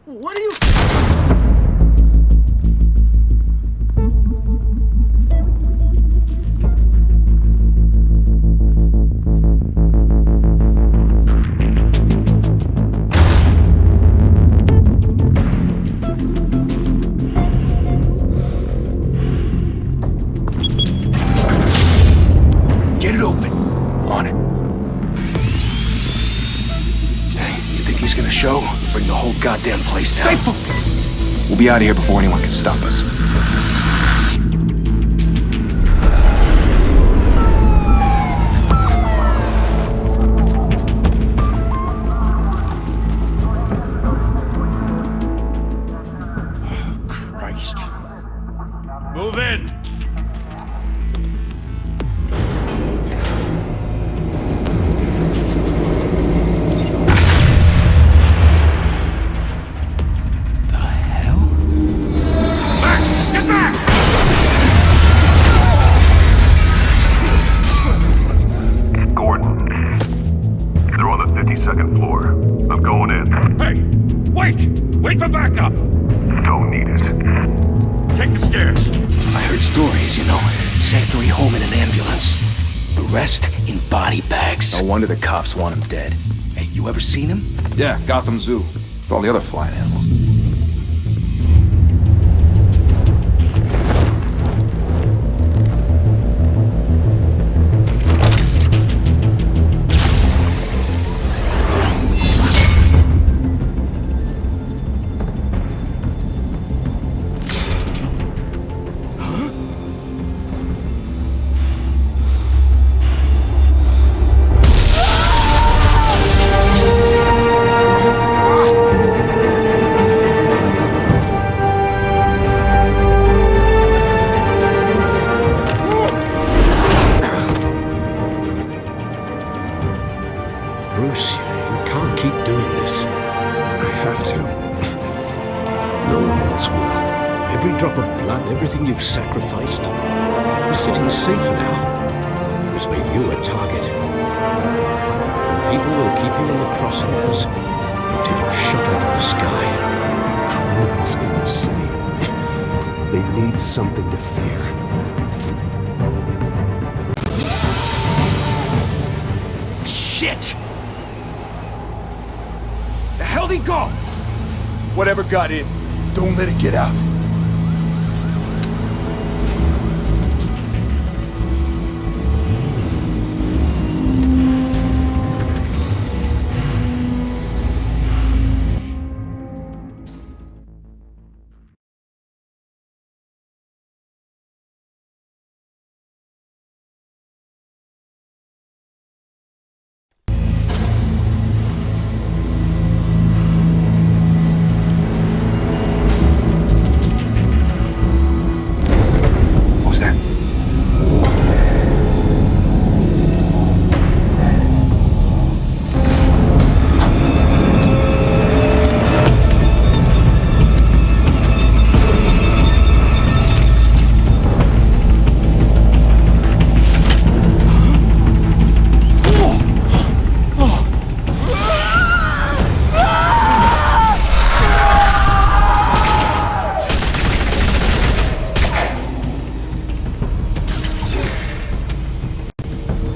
What are you... Get it open. On it. You think he's gonna show? Bring the whole goddamn place down. Stay focused! We'll be out of here before anyone can stop us. Oh, Christ. Move in! Wait for backup! Don't need it. Take the stairs. I heard stories, you know. Sanctuary home in an ambulance. The rest in body bags. No wonder the cops want him dead. Hey, you ever seen him? Yeah, Gotham Zoo. With all the other flying animals. Bruce, you can't keep doing this. I have to. No one else will. Every drop of blood, everything you've sacrificed. The city's safe now. It's made you a target. And people will keep you in the crosshairs until you're shot out of the sky. Criminals in the city. They need something to fear. Shit! The hell'd he go? Whatever got in, don't let it get out.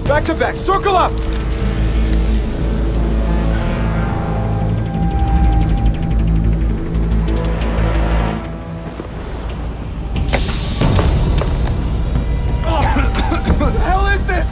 Back to back, circle up! What the hell is this?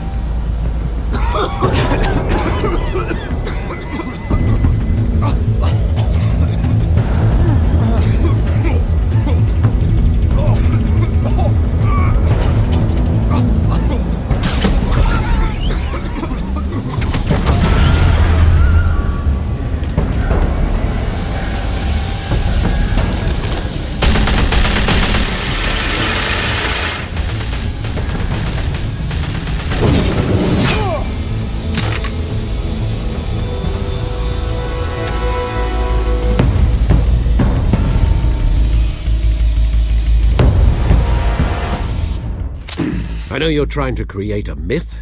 I know you're trying to create a myth,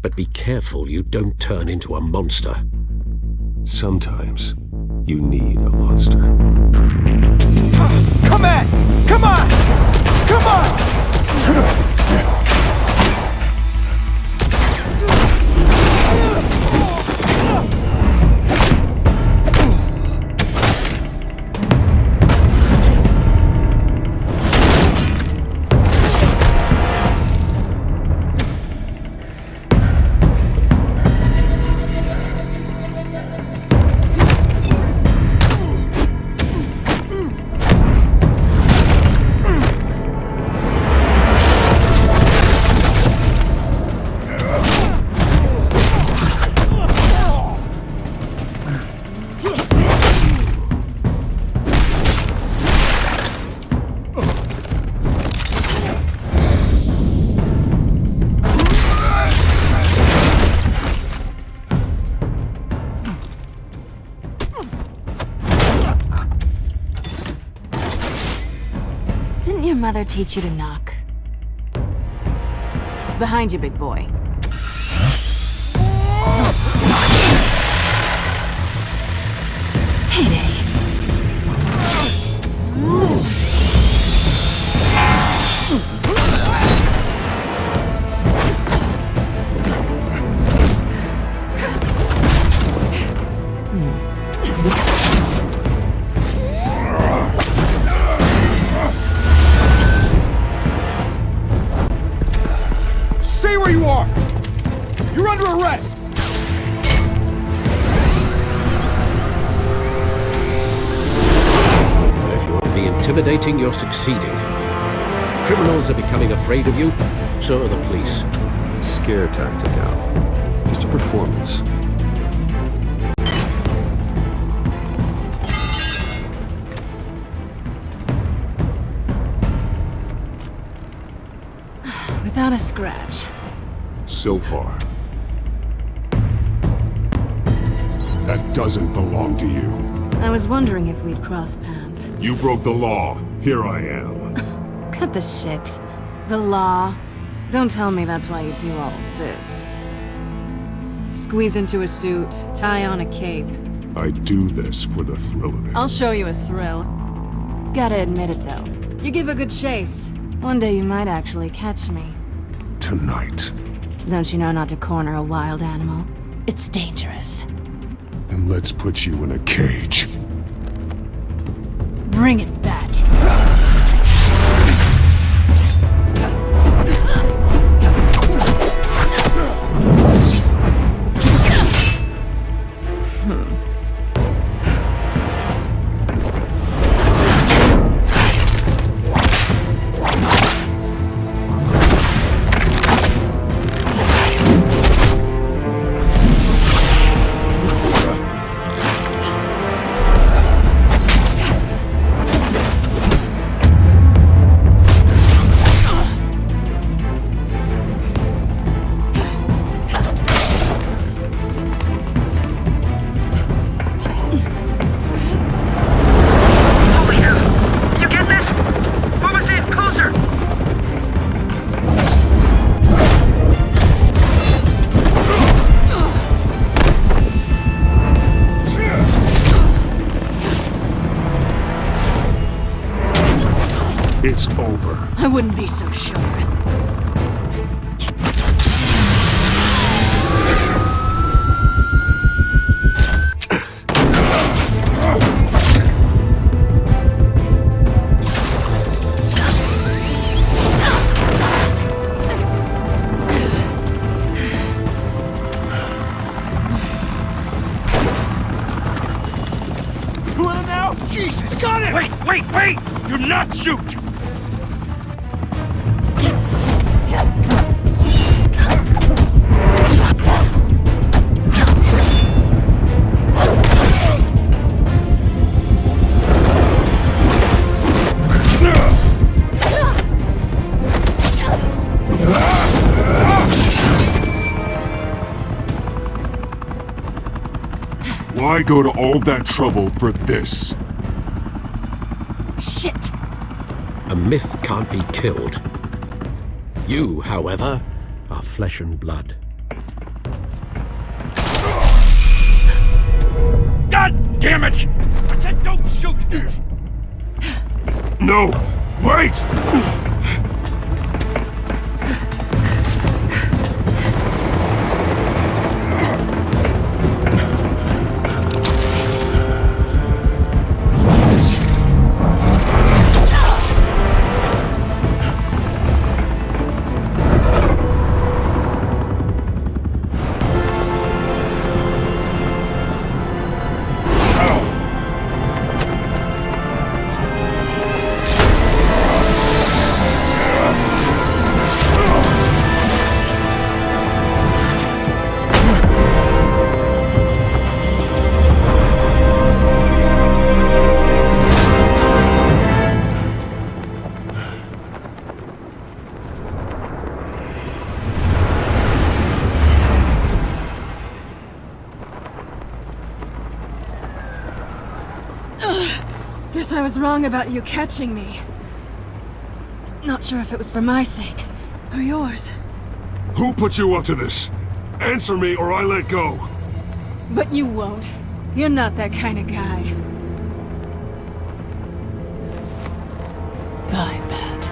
but be careful you don't turn into a monster. Sometimes, You need a monster. Come on! Come on! Come on! Didn't your mother teach you to knock? Behind you, big boy. Heyday. Stay where you are! You're under arrest! If you want to be intimidating, you're succeeding. Criminals are becoming afraid of you, so are the police. It's a scare tactic, Al. Just a performance. Without a scratch. So far. That doesn't belong to you. I was wondering if we'd cross paths. You broke the law. Here I am. Cut the shit. The law. Don't tell me that's why you do all of this. Squeeze into a suit, tie on a cape. I do this for the thrill of it. I'll show you a thrill. Gotta admit it, though. You give a good chase. One day you might actually catch me. Tonight. Don't you know not to corner a wild animal? It's dangerous. Then let's put you in a cage. Bring it, Bat. It's over. I wouldn't be so sure. Two of them now? Jesus! Got it! Wait! Do not shoot! Why go to all that trouble for this? Shit! A myth can't be killed. You, however, are flesh and blood. Ah! God damn it! I said don't shoot! No! Wait! Guess I was wrong about you catching me. Not sure if it was for my sake, or yours. Who put you up to this? Answer me or I let go. But you won't. You're not that kind of guy. Bye, Bat.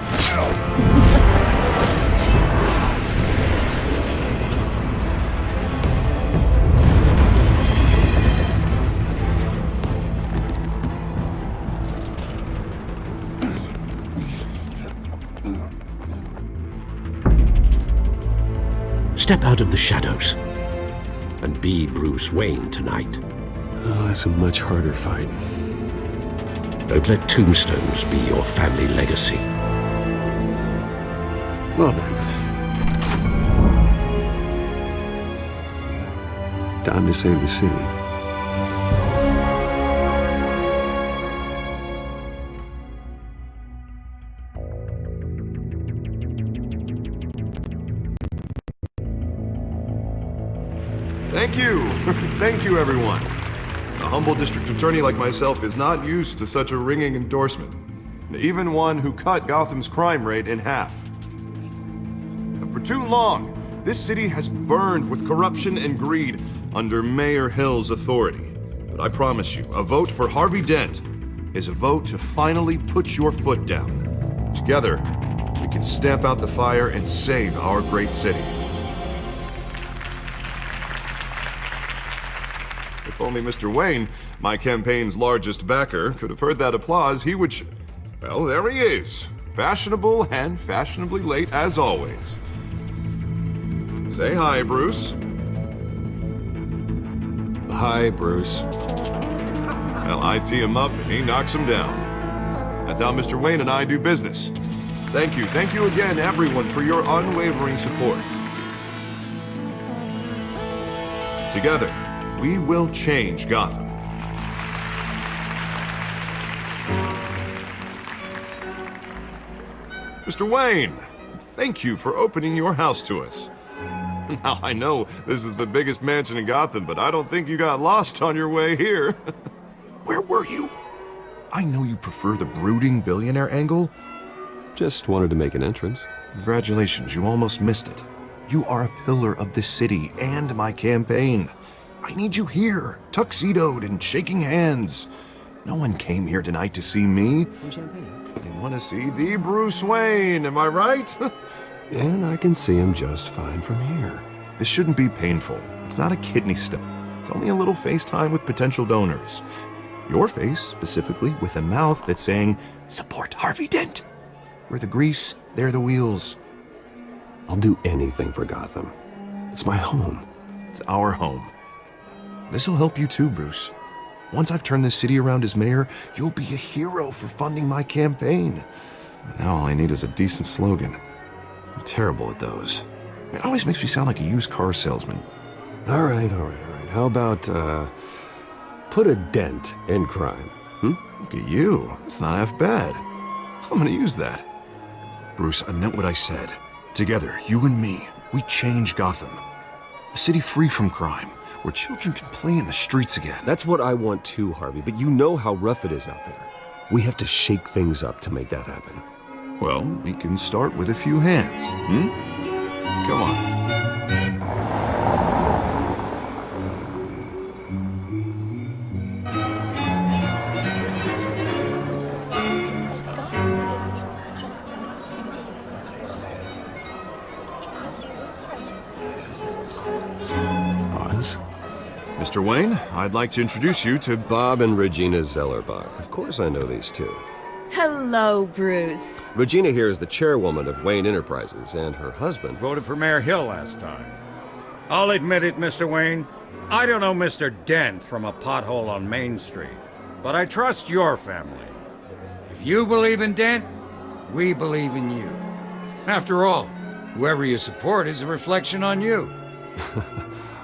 Step out of the shadows and be Bruce Wayne tonight. Oh, that's a much harder fight. Don't let tombstones be your family legacy. Well then. Time to save the city. Thank you. Thank you, everyone. A humble district attorney like myself is not used to such a ringing endorsement. Even one who cut Gotham's crime rate in half. For too long, this city has burned with corruption and greed under Mayor Hill's authority. But I promise you, a vote for Harvey Dent is a vote to finally put your foot down. Together, we can stamp out the fire and save our great city. If only Mr. Wayne, my campaign's largest backer, could have heard that applause, he would well, there he is. Fashionable and fashionably late as always. Say hi, Bruce. Hi, Bruce. Well, I tee him up and he knocks him down. That's how Mr. Wayne and I do business. Thank you again, everyone, for your unwavering support. Together, we will change Gotham. Mr. Wayne, thank you for opening your house to us. Now, I know this is the biggest mansion in Gotham, but I don't think you got lost on your way here. Where were you? I know you prefer the brooding billionaire angle. Just wanted to make an entrance. Congratulations, you almost missed it. You are a pillar of this city and my campaign. I need you here, tuxedoed and shaking hands. No one came here tonight to see me. Some champagne. They want to see the Bruce Wayne, am I right? And I can see him just fine from here. This shouldn't be painful. It's not a kidney stone. It's only a little FaceTime with potential donors. Your face, specifically, with a mouth that's saying, support Harvey Dent. We're the grease, they're the wheels. I'll do anything for Gotham. It's my home. It's our home. This'll help you too, Bruce. Once I've turned this city around as mayor, you'll be a hero for funding my campaign. Now all I need is a decent slogan. I'm terrible at those. It always makes me sound like a used car salesman. All right. How about, put a dent in crime, Look at you. That's not half bad. I'm gonna use that. Bruce, I meant what I said. Together, you and me, we change Gotham. A city free from crime, where children can play in the streets again. That's what I want too, Harvey, but you know how rough it is out there. We have to shake things up to make that happen. Well, we can start with a few hands, Come on. Mr. Wayne, I'd like to introduce you to... Bob and Regina Zellerbach. Of course I know these two. Hello, Bruce. Regina here is the chairwoman of Wayne Enterprises, and her husband... Voted for Mayor Hill last time. I'll admit it, Mr. Wayne. I don't know Mr. Dent from a pothole on Main Street, but I trust your family. If you believe in Dent, we believe in you. After all, whoever you support is a reflection on you.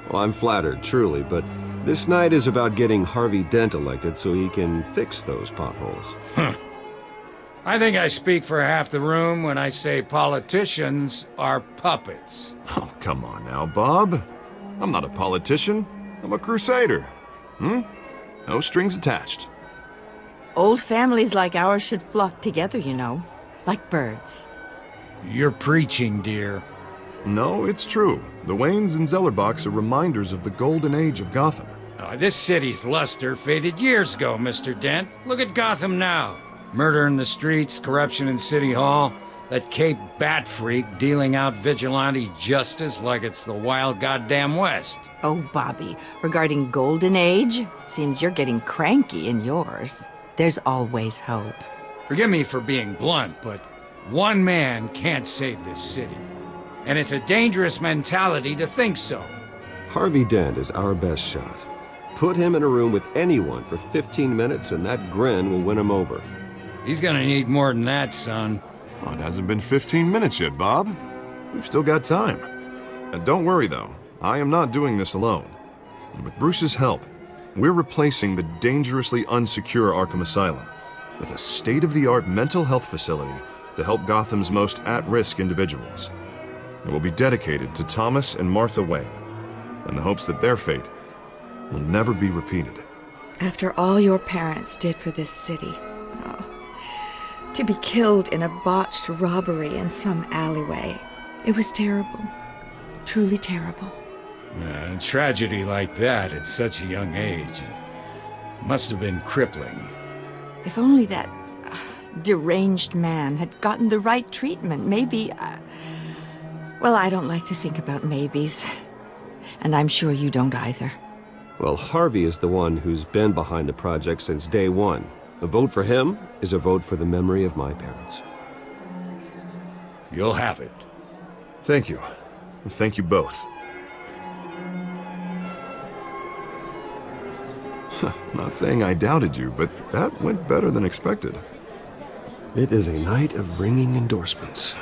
Well, I'm flattered, truly, but this night is about getting Harvey Dent elected so he can fix those potholes. I think I speak for half the room when I say politicians are puppets. Oh, come on now, Bob. I'm not a politician. I'm a crusader. No strings attached. Old families like ours should flock together, you know. Like birds. You're preaching, dear. No, it's true. The Waynes and Zellerbachs are reminders of the golden age of Gotham. This city's luster faded years ago, Mr. Dent. Look at Gotham now. Murder in the streets, corruption in City Hall, that Cape Bat freak dealing out vigilante justice like it's the wild goddamn West. Oh, Bobby, regarding Golden Age, seems you're getting cranky in yours. There's always hope. Forgive me for being blunt, but one man can't save this city. And it's a dangerous mentality to think so. Harvey Dent is our best shot. Put him in a room with anyone for 15 minutes and that grin will win him over. He's gonna need more than that, son. Oh, it hasn't been 15 minutes yet, Bob. We've still got time. And don't worry, though. I am not doing this alone. And with Bruce's help, we're replacing the dangerously unsecure Arkham Asylum with a state-of-the-art mental health facility to help Gotham's most at-risk individuals. It will be dedicated to Thomas and Martha Wayne, in the hopes that their fate will never be repeated. After all your parents did for this city, to be killed in a botched robbery in some alleyway, it was terrible. Truly terrible. A tragedy like that at such a young age must have been crippling. If only that deranged man had gotten the right treatment, maybe... Well, I don't like to think about maybes. And I'm sure you don't either. Well, Harvey is the one who's been behind the project since day one. A vote for him is a vote for the memory of my parents. You'll have it. Thank you. Thank you both. Not saying I doubted you, but that went better than expected. It is a night of ringing endorsements.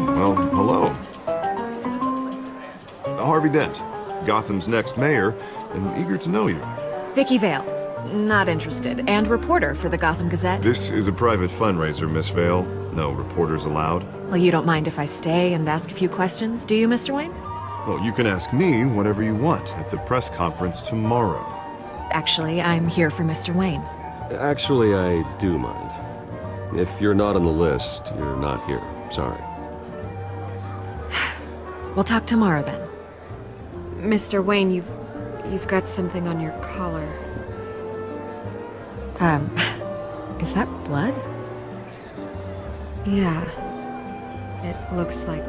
Well, hello. Harvey Dent, Gotham's next mayor, and eager to know you. Vicky Vale. Not interested. And reporter for the Gotham Gazette. This is a private fundraiser, Miss Vale. No reporters allowed. Well, you don't mind if I stay and ask a few questions, do you, Mr. Wayne? Well, you can ask me whatever you want at the press conference tomorrow. Actually, I'm here for Mr. Wayne. Actually, I do mind. If you're not on the list, you're not here. Sorry. We'll talk tomorrow then. Mr. Wayne, you've got something on your collar. Is that blood? Yeah. It looks like...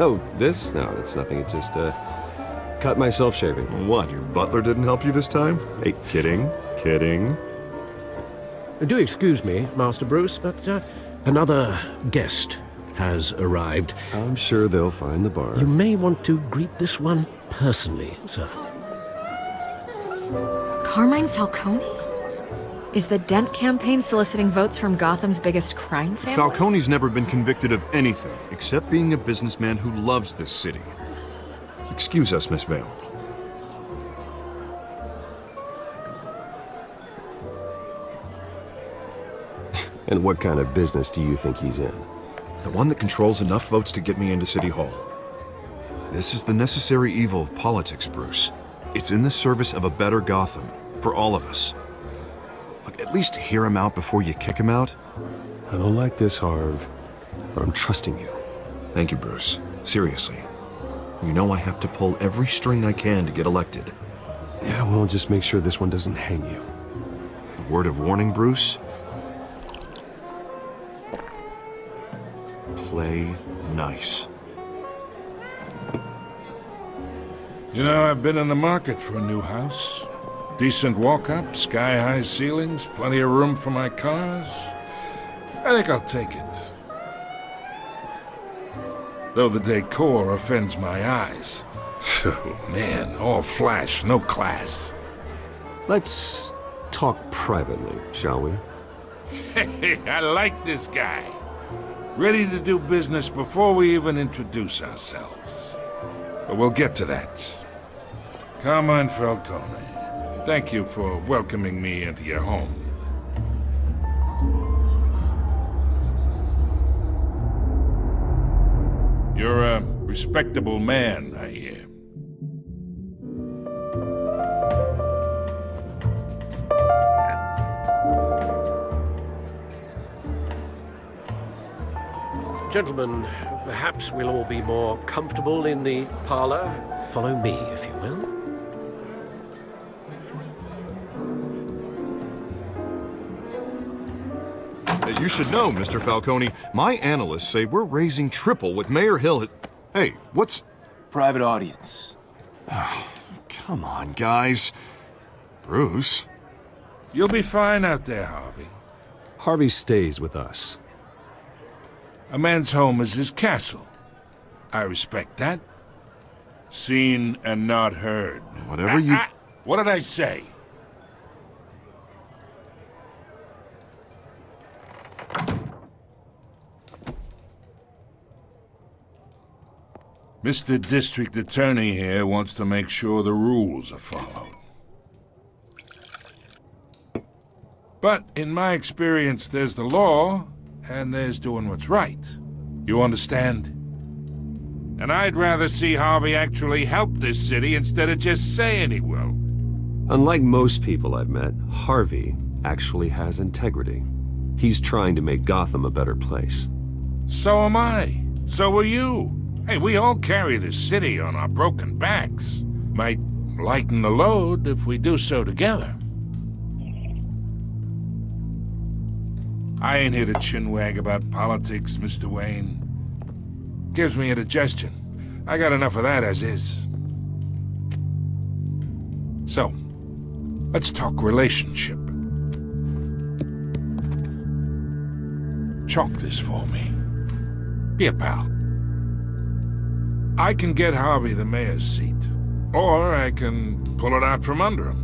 Oh, this? No, it's nothing. It just, cut myself shaving. What, your butler didn't help you this time? Hey, kidding. Do excuse me, Master Bruce, but another guest has arrived. I'm sure they'll find the bar. You may want to greet this one personally, sir. Carmine Falcone? Is the Dent campaign soliciting votes from Gotham's biggest crime family? Falcone's never been convicted of anything, except being a businessman who loves this city. Excuse us, Miss Vale. And what kind of business do you think he's in? The one that controls enough votes to get me into City Hall. This is the necessary evil of politics, Bruce. It's in the service of a better Gotham, for all of us. Look, at least hear him out before you kick him out. I don't like this, Harv, but I'm trusting you. Thank you, Bruce. Seriously. You know I have to pull every string I can to get elected. Yeah, well, just make sure this one doesn't hang you. A word of warning, Bruce? play nice. You know, I've been in the market for a new house. Decent walk-up, sky-high ceilings, plenty of room for my cars. I think I'll take it. Though the decor offends my eyes. Oh, man, all flash, no class. Let's talk privately, shall we? Hey, I like this guy. Ready to do business before we even introduce ourselves. But we'll get to that. Carmine Falcone, thank you for welcoming me into your home. You're a respectable man, I hear. Gentlemen, perhaps we'll all be more comfortable in the parlor. Follow me, if you will. You should know, Mr. Falcone, my analysts say we're raising triple what Mayor Hill has... Hey, what's... Private audience. Come on, guys. Bruce? You'll be fine out there, Harvey. Harvey stays with us. A man's home is his castle. I respect that. Seen and not heard. Whatever you... What did I say? Mr. District Attorney here wants to make sure the rules are followed. But in my experience, there's the law, and there's doing what's right. You understand? And I'd rather see Harvey actually help this city instead of just saying he will. Unlike most people I've met, Harvey actually has integrity. He's trying to make Gotham a better place. So am I. So are you. Hey, we all carry this city on our broken backs. Might lighten the load if we do so together. I ain't here to chinwag about politics, Mr. Wayne. Gives me indigestion. I got enough of that as is. So, let's talk relationship. Chalk this for me. Be a pal. I can get Harvey the mayor's seat, or I can pull it out from under him.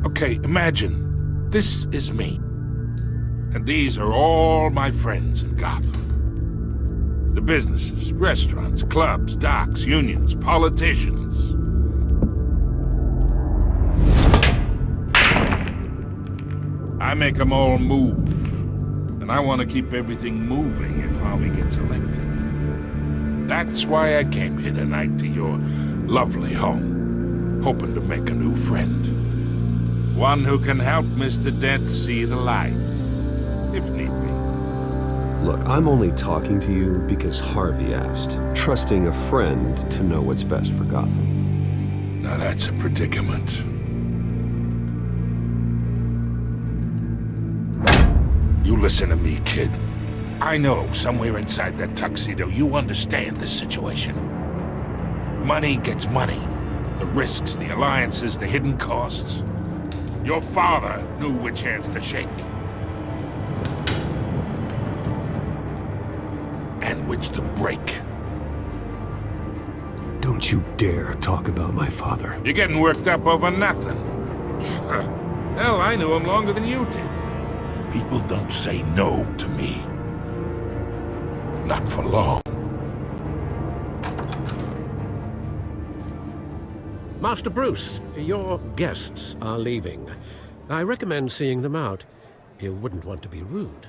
Okay, imagine this is me, and these are all my friends in Gotham. The businesses, restaurants, clubs, docks, unions, politicians. I make them all move. And I want to keep everything moving if Harvey gets elected. That's why I came here tonight to your lovely home, hoping to make a new friend. One who can help Mr. Dent see the light, if need be. Look, I'm only talking to you because Harvey asked, trusting a friend to know what's best for Gotham. Now that's a predicament. You listen to me, kid. I know somewhere inside that tuxedo you understand this situation. Money gets money. The risks, the alliances, the hidden costs. Your father knew which hands to shake. And which to break. Don't you dare talk about my father. You're getting worked up over nothing. Hell, I knew him longer than you did. People don't say no to me. Not for long. Master Bruce, your guests are leaving. I recommend seeing them out. You wouldn't want to be rude.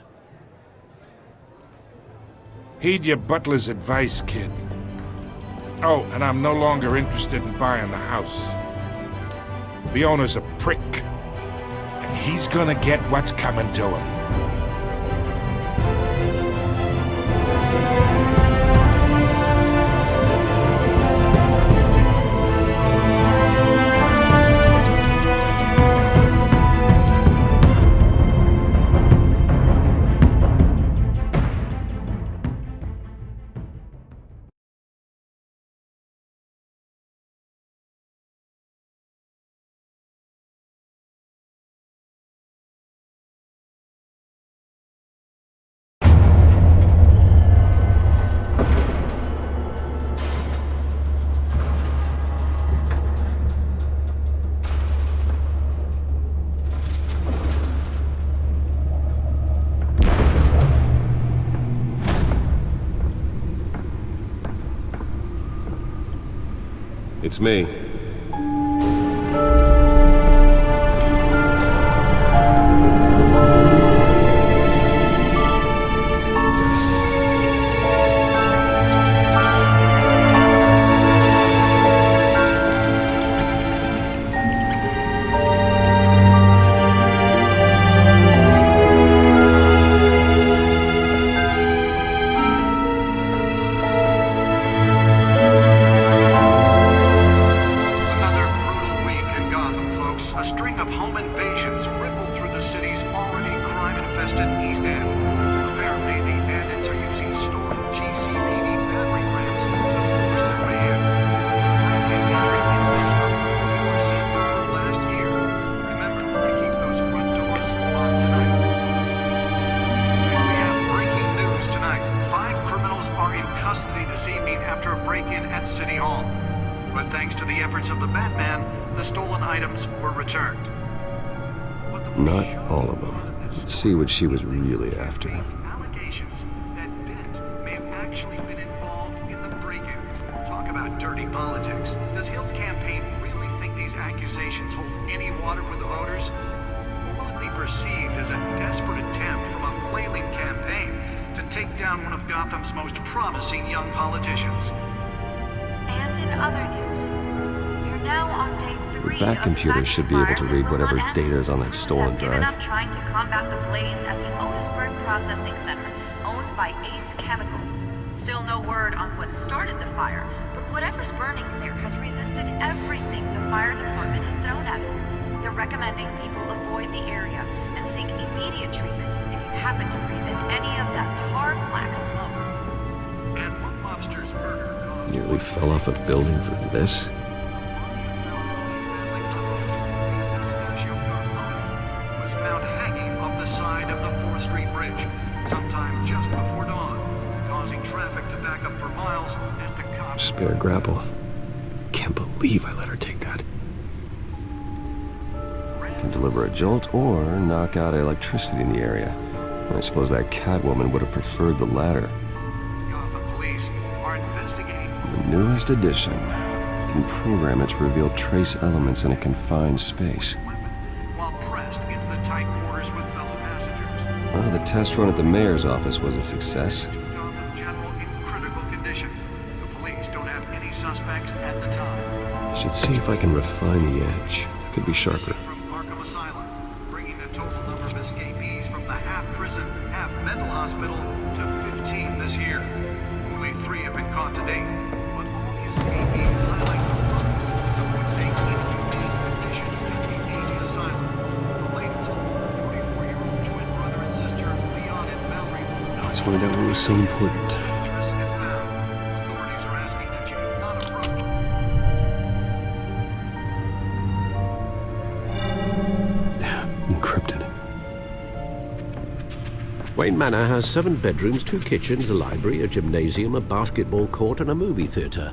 Heed your butler's advice, kid. Oh, and I'm no longer interested in buying the house. The owner's a prick. And he's gonna get what's coming to him. It's me. Not all of them. Let's see what she was really after. Allegations that Dent may have actually been involved in the break-in. Talk about dirty politics. Does Hill's campaign really think these accusations hold any water with the voters? Or will it be perceived as a desperate attempt from a flailing campaign to take down one of Gotham's most promising young politicians? And in other news, we're now on day 3 The back computer should be able to read whatever data is on that stolen drive. Up trying to combat the blaze at the Otisburg Processing Center, owned by Ace Chemical. Still no word on what started the fire, but whatever's burning in there has resisted everything the fire department has thrown at it. They're recommending people avoid the area and seek immediate treatment if you happen to breathe in any of that tar black smoke. And one mobster's murder Nearly fell off a building for this? was found hanging off the side of the 4th Street Bridge sometime just before dawn, causing traffic to back up for miles as the cops... Spare grapple. Can't believe I let her take that. Can deliver a jolt or knock out electricity in the area. I suppose that Catwoman would have preferred the latter. Gotham police are investigating... The newest edition can program it to reveal trace elements in a confined space. while pressed into the tight quarters with fellow passengers. Well, the test run at the mayor's office was a success. Gotham General in critical condition. The police don't have any suspects at the time. I should see if I can refine the edge. Could be sharper. From Arkham Asylum, bringing the total number of escapees from the half-prison, half-mental hospital to 15 this year. Only 3 have been caught to date, but all the escapees highlight the problem. Some would say inhumane conditions at the aging asylum. The latest, 44-year-old twin brother and sister, Leon and Mallory. Let's find out what was so important. Dangerous if found. Authorities are asking that you do not approach. Encrypted. Wayne Manor has 7 bedrooms, 2 kitchens, a library, a gymnasium, a basketball court, and a movie theater.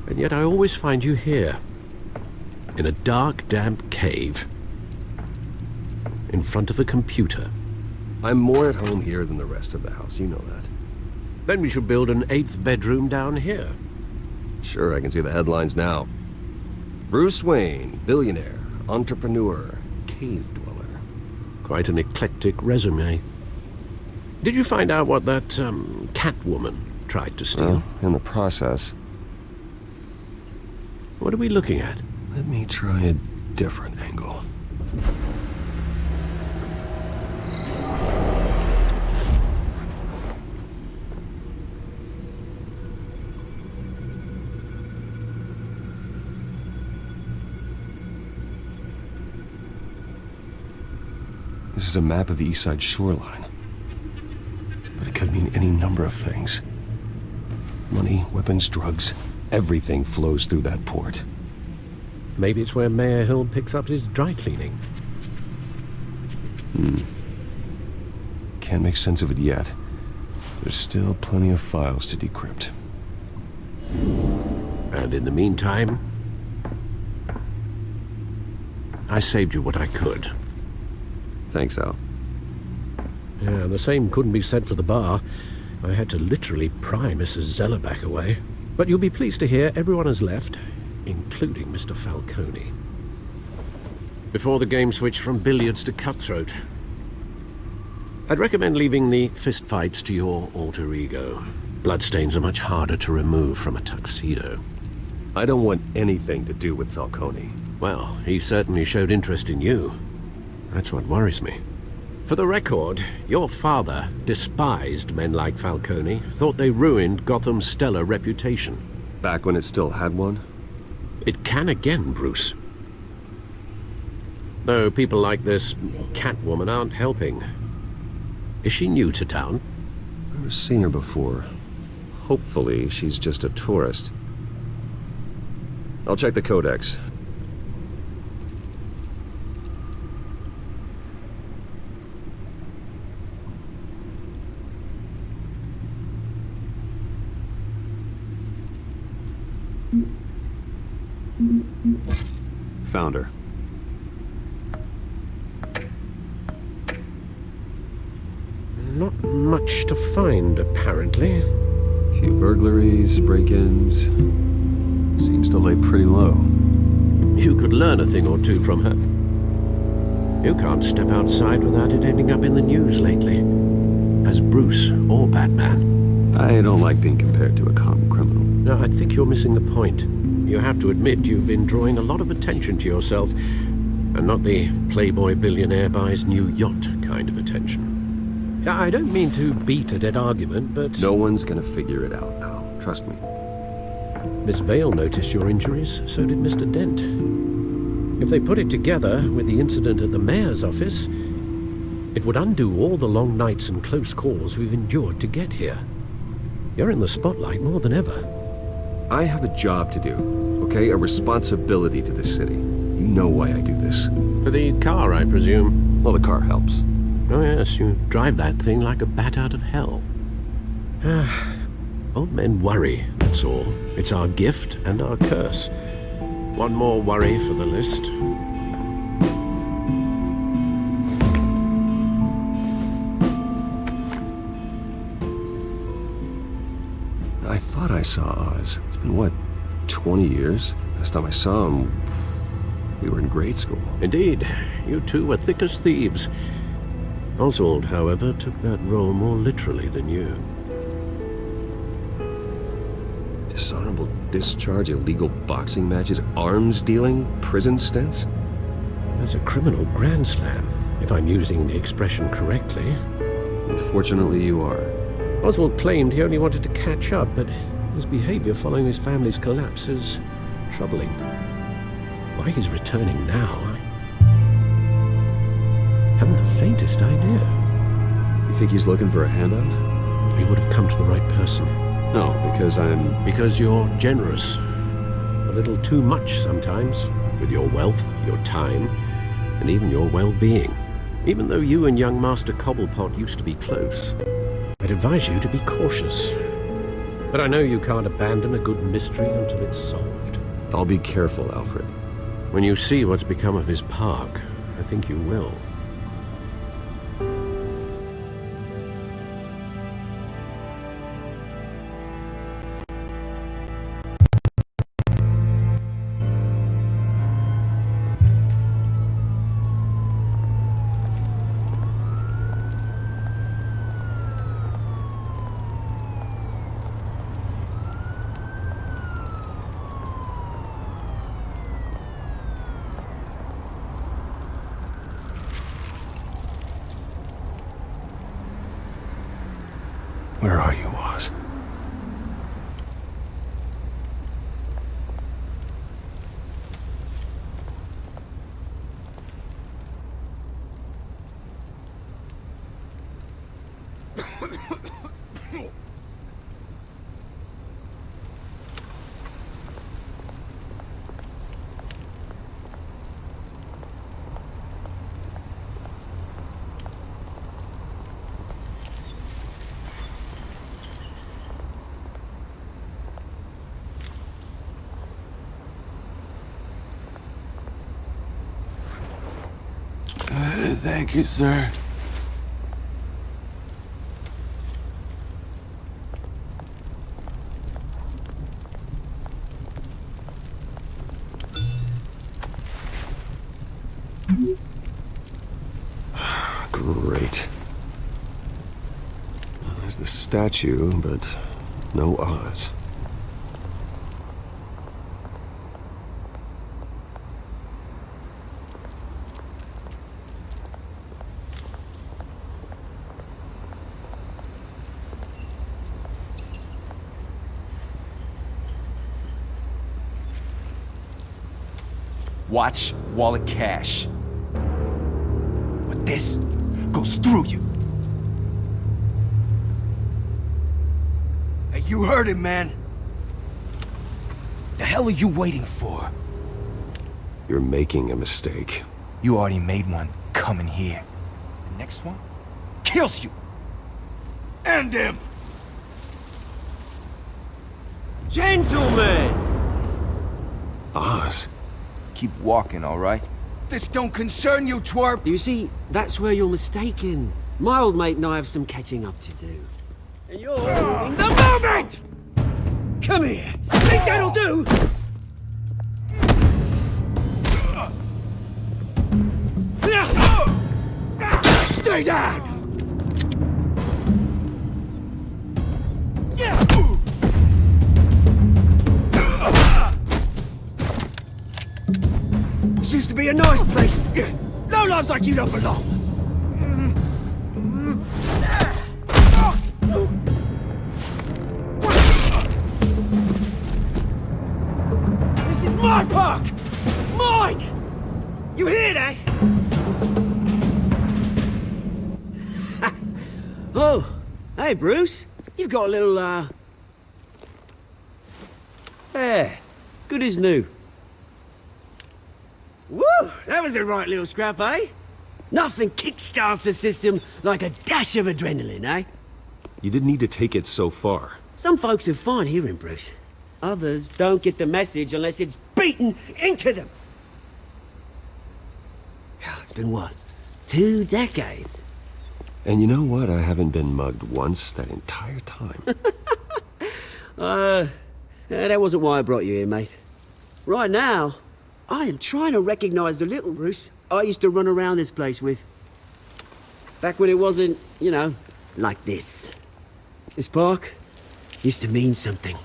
And yet I always find you here. In a dark, damp cave. In front of a computer. I'm more at home here than the rest of the house, you know that. Then we should build an 8th bedroom down here. Sure, I can see the headlines now. Bruce Wayne, billionaire, entrepreneur, cave dweller. Quite an eclectic resume. Did you find out what that, Catwoman tried to steal? Well, in the process. What are we looking at? Let me try a different angle. This is a map of the East Side shoreline. But it could mean any number of things. Money, weapons, drugs, everything flows through that port. Maybe it's where Mayor Hill picks up his dry cleaning. Can't make sense of it yet. There's still plenty of files to decrypt. And in the meantime, I saved you what I could. Thanks, Al. Yeah, the same couldn't be said for the bar. I had to literally pry Mrs. Zellerback away. But you'll be pleased to hear everyone has left, including Mr. Falcone. Before the game switched from billiards to cutthroat. I'd recommend leaving the fistfights to your alter ego. Bloodstains are much harder to remove from a tuxedo. I don't want anything to do with Falcone. Well, he certainly showed interest in you. That's what worries me. For the record, your father despised men like Falcone, thought they ruined Gotham's stellar reputation. Back when it still had one? It can again, Bruce. Though people like this Catwoman aren't helping. Is she new to town? I've never seen her before. Hopefully, she's just a tourist. I'll check the codex. Found her. Not much to find, apparently. Few burglaries, break-ins. Seems to lay pretty low. You could learn a thing or two from her. You can't step outside without it ending up in the news lately. As Bruce or Batman. I don't like being compared to a common criminal. No, I think you're missing the point. You have to admit you've been drawing a lot of attention to yourself, and not the playboy billionaire buys new yacht kind of attention. I don't mean to beat a dead argument, but... No one's gonna figure it out now. Trust me. Miss Vale noticed your injuries, so did Mr. Dent. If they put it together with the incident at the mayor's office, it would undo all the long nights and close calls we've endured to get here. You're in the spotlight more than ever. I have a job to do, okay? A responsibility to this city. You know why I do this. For the car, I presume? Well, the car helps. Oh yes, you drive that thing like a bat out of hell. Old men worry, that's all. It's our gift and our curse. One more worry for the list. I thought I saw Oz. It's been, what, 20 years? Last time I saw him, we were in grade school. Indeed. You two were thick as thieves. Oswald, however, took that role more literally than you. Dishonorable discharge, illegal boxing matches, arms dealing, prison stints? That's a criminal grand slam, if I'm using the expression correctly. Unfortunately, you are. Oswald claimed he only wanted to catch up, but his behavior following his family's collapse is troubling. Why he's returning now, I haven't the faintest idea. You think he's looking for a handout? He would have come to the right person. No, because I'm... Because you're generous. A little too much sometimes, with your wealth, your time, and even your well-being. Even though you and young Master Cobblepot used to be close, I'd advise you to be cautious. But I know you can't abandon a good mystery until it's solved. I'll be careful, Alfred. When you see what's become of his park, I think you will. Where are you, Oz? Thank you, sir. There's the statue, but no Oz. Watch wallet cash. But this goes through you. Hey, you heard it, man. The hell are you waiting for? You're making a mistake. You already made one coming here. The next one kills you. And him. Gentlemen! Oz? Keep walking, all right? This don't concern you, twerp! You see, that's where you're mistaken. My old mate and I have some catching up to do. And you're in the moment! Come here! Think that'll do? Stay down! This used to be a nice place. No lives like you don't belong. This is my park! Mine! You hear that? Oh, hey Bruce. You've got a little, yeah, good as new. Woo! That was a right little scrap, eh? Nothing kickstarts the system like a dash of adrenaline, eh? You didn't need to take it so far. Some folks are fine hearing, Bruce. Others don't get the message unless it's beaten into them. It's been what? 2 decades? And you know what? I haven't been mugged once that entire time. That wasn't why I brought you here, mate. Right now, I am trying to recognize the little Bruce I used to run around this place with. Back when it wasn't, you know, like this. This park used to mean something.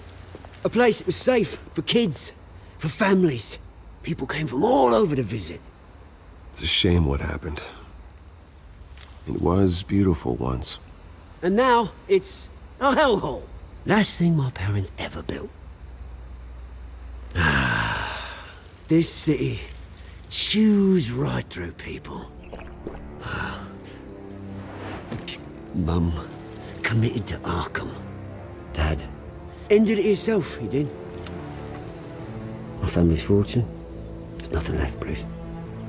A place that was safe for kids, for families. People came from all over to visit. It's a shame what happened. It was beautiful once. And now, it's a hellhole. Last thing my parents ever built. This city chews right through people. Mum committed to Arkham. Dad ended it himself, he did. My family's fortune, there's nothing left, Bruce.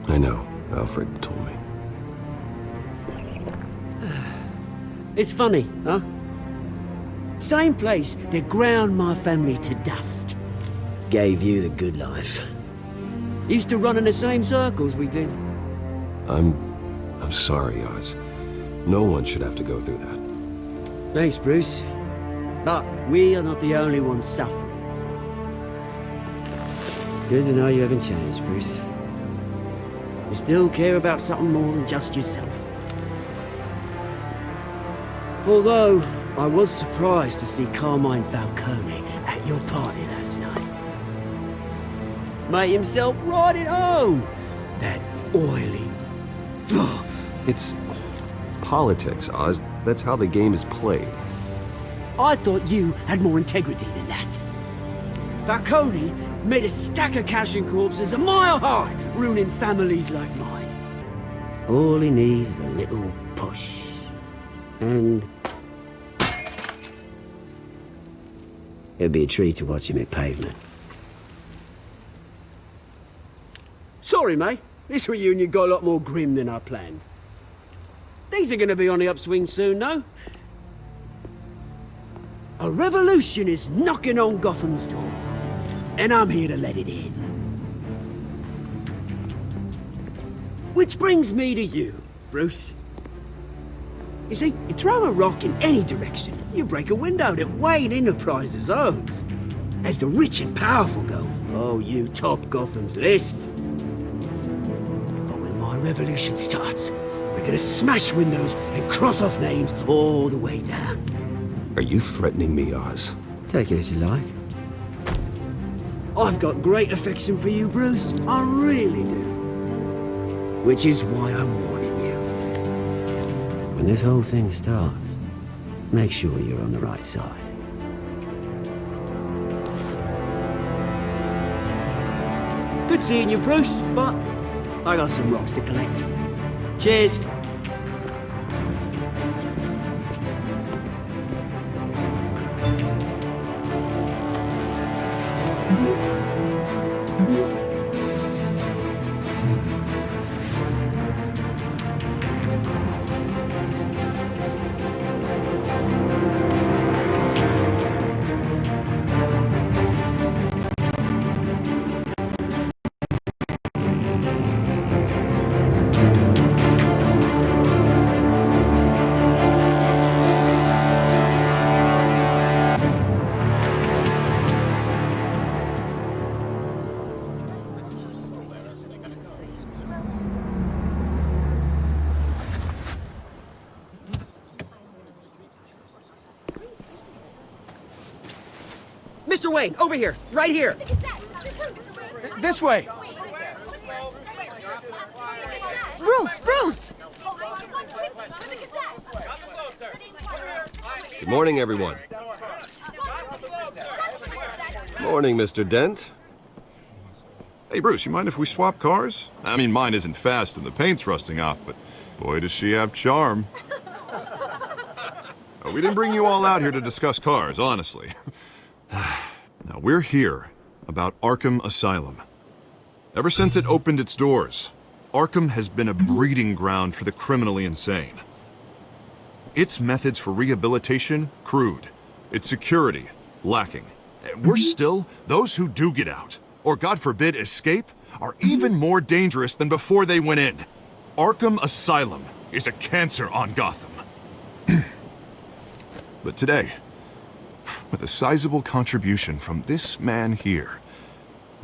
I know. Alfred told me. It's funny, huh? Same place that ground my family to dust. Gave you the good life. Used to run in the same circles we did. I'm sorry, Oz. No one should have to go through that. Thanks, Bruce. But we are not the only ones suffering. Good to know you haven't changed, Bruce. You still care about something more than just yourself. Although, I was surprised to see Carmine Falcone at your party last night. Made himself right at home. That oily... It's politics, Oz. That's how the game is played. I thought you had more integrity than that. Falcone made a stack of cash and corpses a mile high, ruining families like mine. All he needs is a little push. And... it'd be a treat to watch him hit pavement. Sorry, mate. This reunion got a lot more grim than I planned. Things are gonna be on the upswing soon, though. A revolution is knocking on Gotham's door. And I'm here to let it in. Which brings me to you, Bruce. You see, you throw a rock in any direction, you break a window that Wayne Enterprises owns. As the rich and powerful go, oh, you top Gotham's list. But when my revolution starts, we're gonna smash windows and cross off names all the way down. Are you threatening me, Oz? Take it as you like. I've got great affection for you, Bruce. I really do. Which is why I'm warning you. When this whole thing starts, make sure you're on the right side. Good seeing you, Bruce, but I got some rocks to collect. Cheers. Mr. Wayne, over here, right here. This way! Bruce! Good morning, everyone. Morning, Mr. Dent. Hey, Bruce, you mind if we swap cars? I mean, mine isn't fast and the paint's rusting off, but boy, does she have charm. We didn't bring you all out here to discuss cars, honestly. Now, we're here about Arkham Asylum. Ever since it opened its doors, Arkham has been a breeding ground for the criminally insane. Its methods for rehabilitation, crude. Its security, lacking. Worse still, those who do get out, or God forbid escape, are even more dangerous than before they went in. Arkham Asylum is a cancer on Gotham. But today, with a sizable contribution from this man here,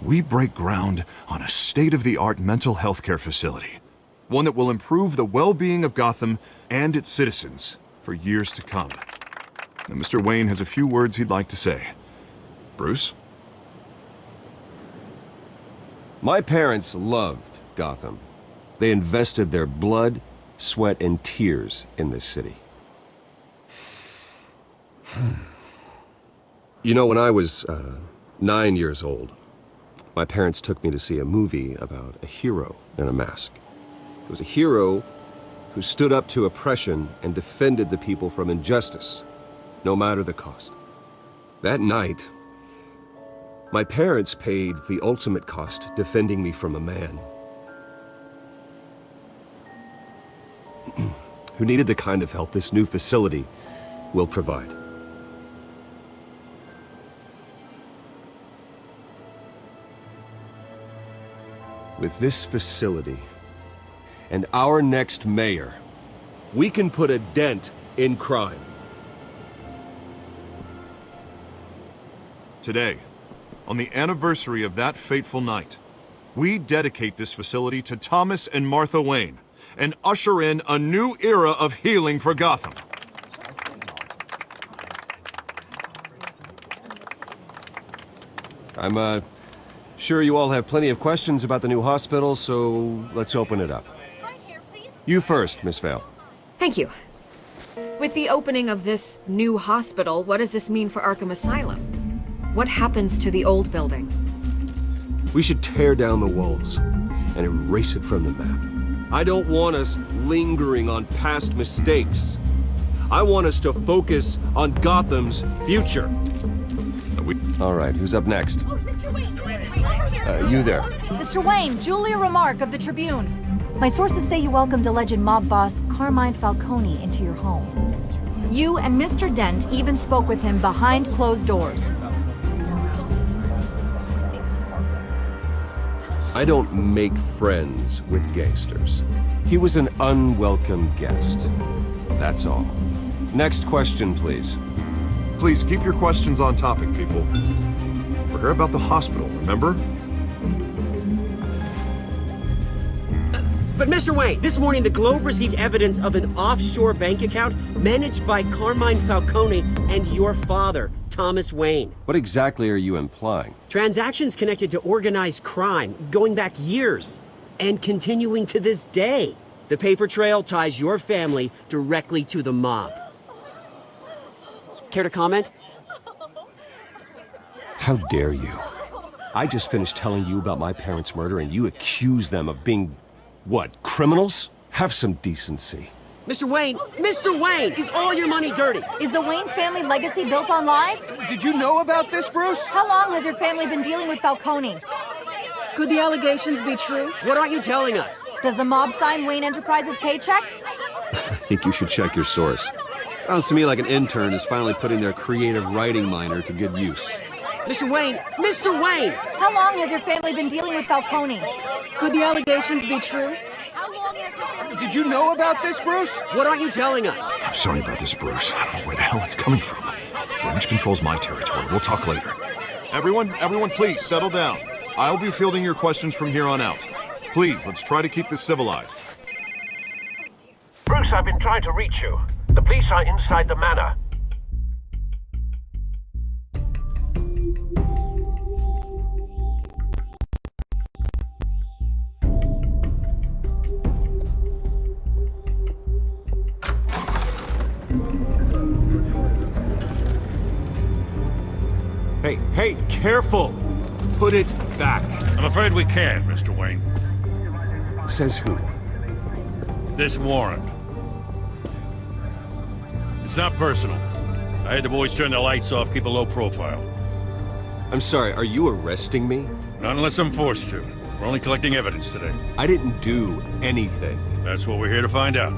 we break ground on a state-of-the-art mental health care facility. One that will improve the well-being of Gotham and its citizens for years to come. Now, Mr. Wayne has a few words he'd like to say. Bruce? My parents loved Gotham. They invested their blood, sweat, and tears in this city. You know, when I was 9 years old, my parents took me to see a movie about a hero in a mask. It was a hero who stood up to oppression and defended the people from injustice, no matter the cost. That night, my parents paid the ultimate cost defending me from a man who needed the kind of help this new facility will provide. With this facility and our next mayor, we can put a dent in crime. Today, on the anniversary of that fateful night, we dedicate this facility to Thomas and Martha Wayne and usher in a new era of healing for Gotham. I'm sure you all have plenty of questions about the new hospital, so let's open it up. You first, Miss Vale. Thank you. With the opening of this new hospital, what does this mean for Arkham Asylum? What happens to the old building? We should tear down the walls and erase it from the map. I don't want us lingering on past mistakes. I want us to focus on Gotham's future. All right, who's up next? You there. Mr. Wayne, Julia Remark of the Tribune. My sources say you welcomed alleged mob boss Carmine Falcone into your home. You and Mr. Dent even spoke with him behind closed doors. I don't make friends with gangsters. He was an unwelcome guest. That's all. Next question, please. Please keep your questions on topic, people. We're here about the hospital, remember? But Mr. Wayne, this morning the Globe received evidence of an offshore bank account managed by Carmine Falcone and your father, Thomas Wayne. What exactly are you implying? Transactions connected to organized crime, going back years, and continuing to this day. The paper trail ties your family directly to the mob. Care to comment? How dare you? I just finished telling you about my parents' murder and you accuse them of being, what, criminals? Have some decency. Mr. Wayne, is all your money dirty? Is the Wayne family legacy built on lies? Did you know about this, Bruce? How long has your family been dealing with Falcone? Could the allegations be true? What aren't you telling us? Does the mob sign Wayne Enterprises paychecks? I think you should check your source. Sounds to me like an intern is finally putting their creative writing minor to good use. Mr. Wayne! How long has your family been dealing with Falcone? Could the allegations be true? Did you know about this, Bruce? What aren't you telling us? I'm sorry about this, Bruce. I don't know where the hell it's coming from. Damage control's my territory. We'll talk later. Everyone, please, settle down. I'll be fielding your questions from here on out. Please, let's try to keep this civilized. Bruce, I've been trying to reach you. The police are inside the manor. Hey, careful! Put it back. I'm afraid we can't, Mr. Wayne. Says who? This warrant. It's not personal. I had the boys turn the lights off, keep a low profile. I'm sorry, are you arresting me? Not unless I'm forced to. We're only collecting evidence today. I didn't do anything. That's what we're here to find out.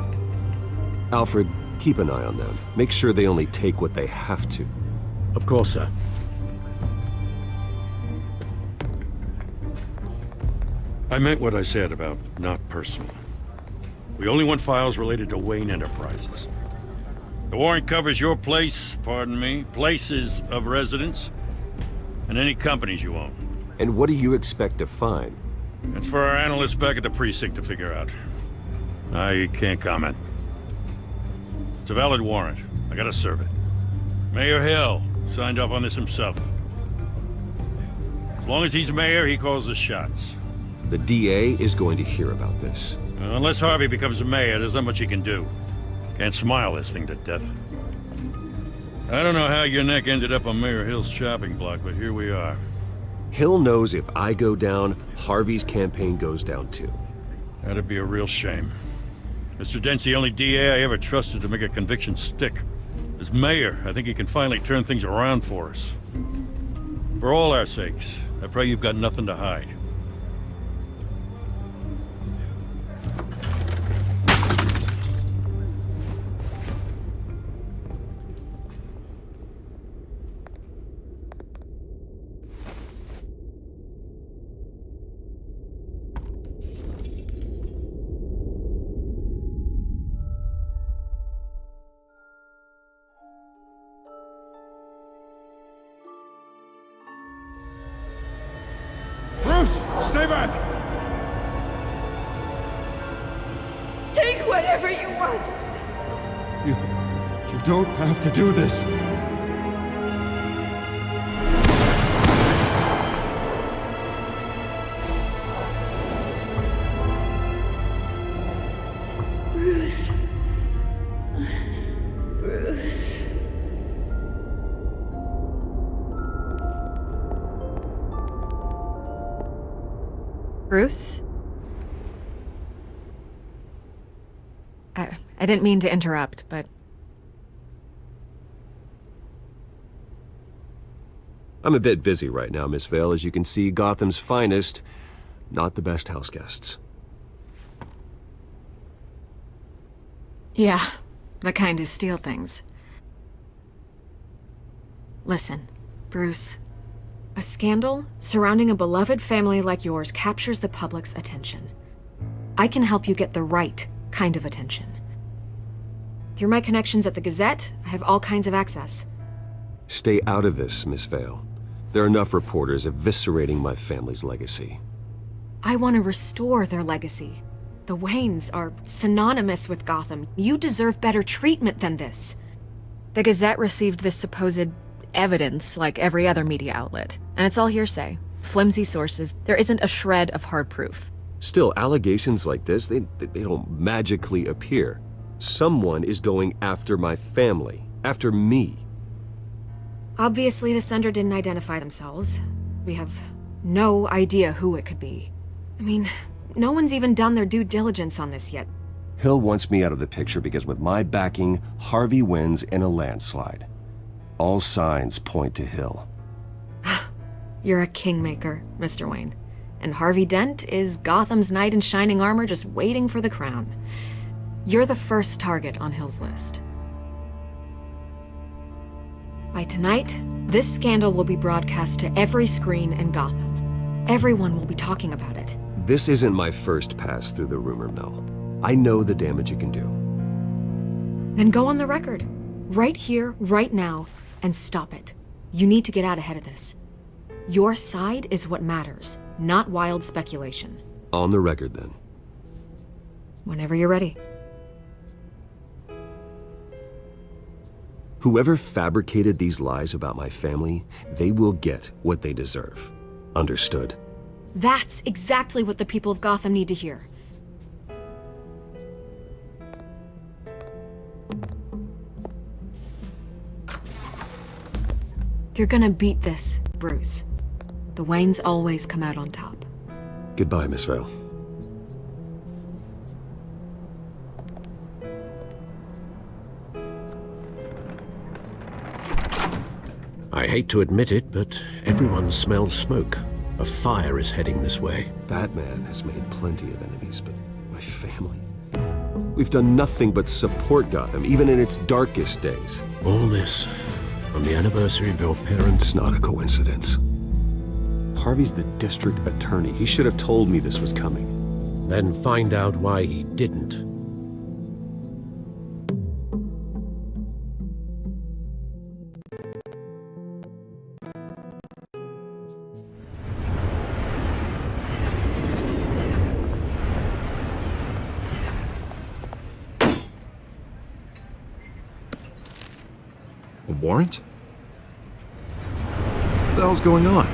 Alfred, keep an eye on them. Make sure they only take what they have to. Of course, sir. I meant what I said about not personal. We only want files related to Wayne Enterprises. The warrant covers your place, pardon me, places of residence, and any companies you own. And what do you expect to find? That's for our analysts back at the precinct to figure out. I can't comment. It's a valid warrant. I gotta serve it. Mayor Hill signed off on this himself. As long as he's mayor, he calls the shots. The DA is going to hear about this. Unless Harvey becomes mayor, there's not much he can do. Can't smile this thing to death. I don't know how your neck ended up on Mayor Hill's shopping block, but here we are. Hill knows if I go down, Harvey's campaign goes down too. That'd be a real shame. Mr. Dent's the only DA I ever trusted to make a conviction stick. As mayor, I think he can finally turn things around for us. For all our sakes, I pray you've got nothing to hide. Stay back! Take whatever you want. You don't have to do this. Bruce. Bruce. Bruce? I didn't mean to interrupt, but... I'm a bit busy right now, Miss Vale. As you can see, Gotham's finest, not the best house guests. Yeah, the kind who steal things. Listen, Bruce. A scandal surrounding a beloved family like yours captures the public's attention. I can help you get the right kind of attention. Through my connections at the Gazette, I have all kinds of access. Stay out of this, Miss Vale. There are enough reporters eviscerating my family's legacy. I want to restore their legacy. The Waynes are synonymous with Gotham. You deserve better treatment than this. The Gazette received this supposed evidence like every other media outlet, and it's all hearsay. Flimsy sources. There isn't a shred of hard proof. Still, allegations like this, they don't magically appear. Someone is going after my family, after me. Obviously, the sender didn't identify themselves. We have no idea who it could be. I mean, no one's even done their due diligence on this yet. Hill wants me out of the picture because with my backing, Harvey wins in a landslide. All signs point to Hill. You're a kingmaker, Mr. Wayne. And Harvey Dent is Gotham's knight in shining armor just waiting for the crown. You're the first target on Hill's list. By tonight, this scandal will be broadcast to every screen in Gotham. Everyone will be talking about it. This isn't my first pass through the rumor mill. I know the damage it can do. Then go on the record. Right here, right now, and stop it. You need to get out ahead of this. Your side is what matters, not wild speculation. On the record, then. Whenever you're ready. Whoever fabricated these lies about my family, they will get what they deserve. Understood? That's exactly what the people of Gotham need to hear. You're gonna beat this, Bruce. The Waynes always come out on top. Goodbye, Miss Vale. I hate to admit it, but everyone smells smoke. A fire is heading this way. Batman has made plenty of enemies, but my family? We've done nothing but support Gotham, even in its darkest days. All this on the anniversary of your parents' It's not a coincidence. Harvey's the district attorney. He should have told me this was coming. Then find out why he didn't. A warrant? What the hell's going on?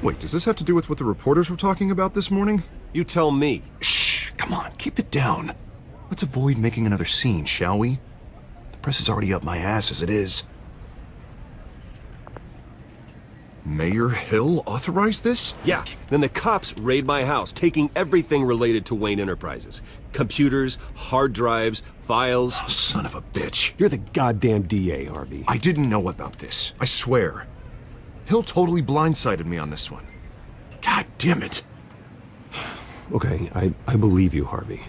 Wait, does this have to do with what the reporters were talking about this morning? You tell me. Shh, come on, keep it down. Let's avoid making another scene, shall we? The press is already up my ass as it is. Mayor Hill authorized this? Yeah, then the cops raid my house, taking everything related to Wayne Enterprises. Computers, hard drives, files. Oh, son of a bitch. You're the goddamn DA, Harvey. I didn't know about this, I swear. Hill totally blindsided me on this one. God damn it. Okay, I believe you, Harvey.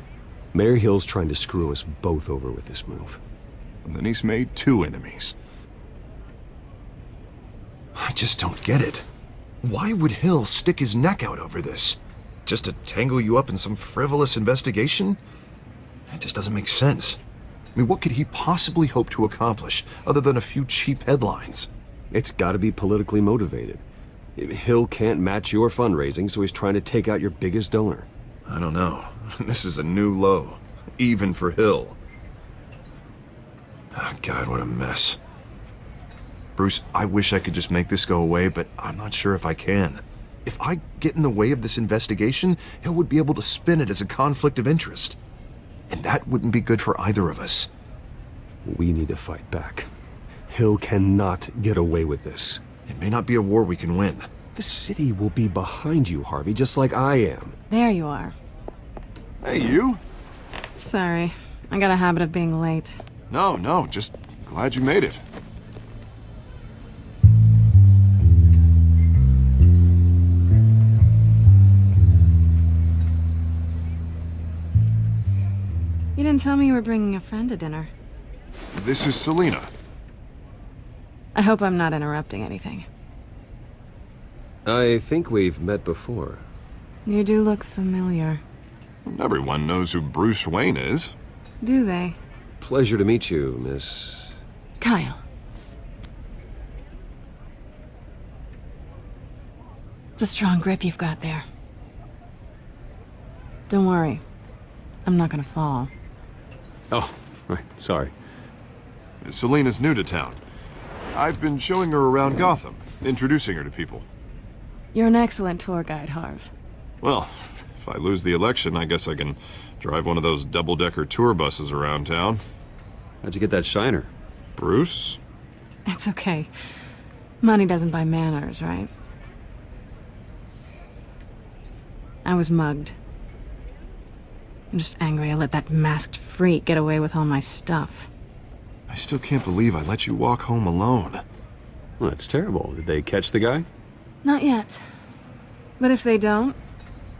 Mayor Hill's trying to screw us both over with this move. And then he's made two enemies. I just don't get it. Why would Hill stick his neck out over this? Just to tangle you up in some frivolous investigation? It just doesn't make sense. I mean, what could he possibly hope to accomplish other than a few cheap headlines? It's gotta be politically motivated. Hill can't match your fundraising, so he's trying to take out your biggest donor. I don't know. This is a new low, even for Hill. Oh, God, what a mess. Bruce, I wish I could just make this go away, but I'm not sure if I can. If I get in the way of this investigation, Hill would be able to spin it as a conflict of interest. And that wouldn't be good for either of us. We need to fight back. Hill cannot get away with this. It may not be a war we can win. The city will be behind you, Harvey, just like I am. There you are. Hey, you? Sorry, I got a habit of being late. No, just glad you made it. You didn't tell me you were bringing a friend to dinner. This is Selina. I hope I'm not interrupting anything. I think we've met before. You do look familiar. Everyone knows who Bruce Wayne is. Do they? Pleasure to meet you, Miss... Kyle. It's a strong grip you've got there. Don't worry. I'm not gonna fall. Oh, right, sorry. Selena's new to town. I've been showing her around Gotham, introducing her to people. You're an excellent tour guide, Harv. Well, if I lose the election, I guess I can drive one of those double-decker tour buses around town. How'd you get that shiner? Bruce? It's okay. Money doesn't buy manners, right? I was mugged. I'm just angry I let that masked freak get away with all my stuff. I still can't believe I let you walk home alone. Well, that's terrible. Did they catch the guy? Not yet. But if they don't,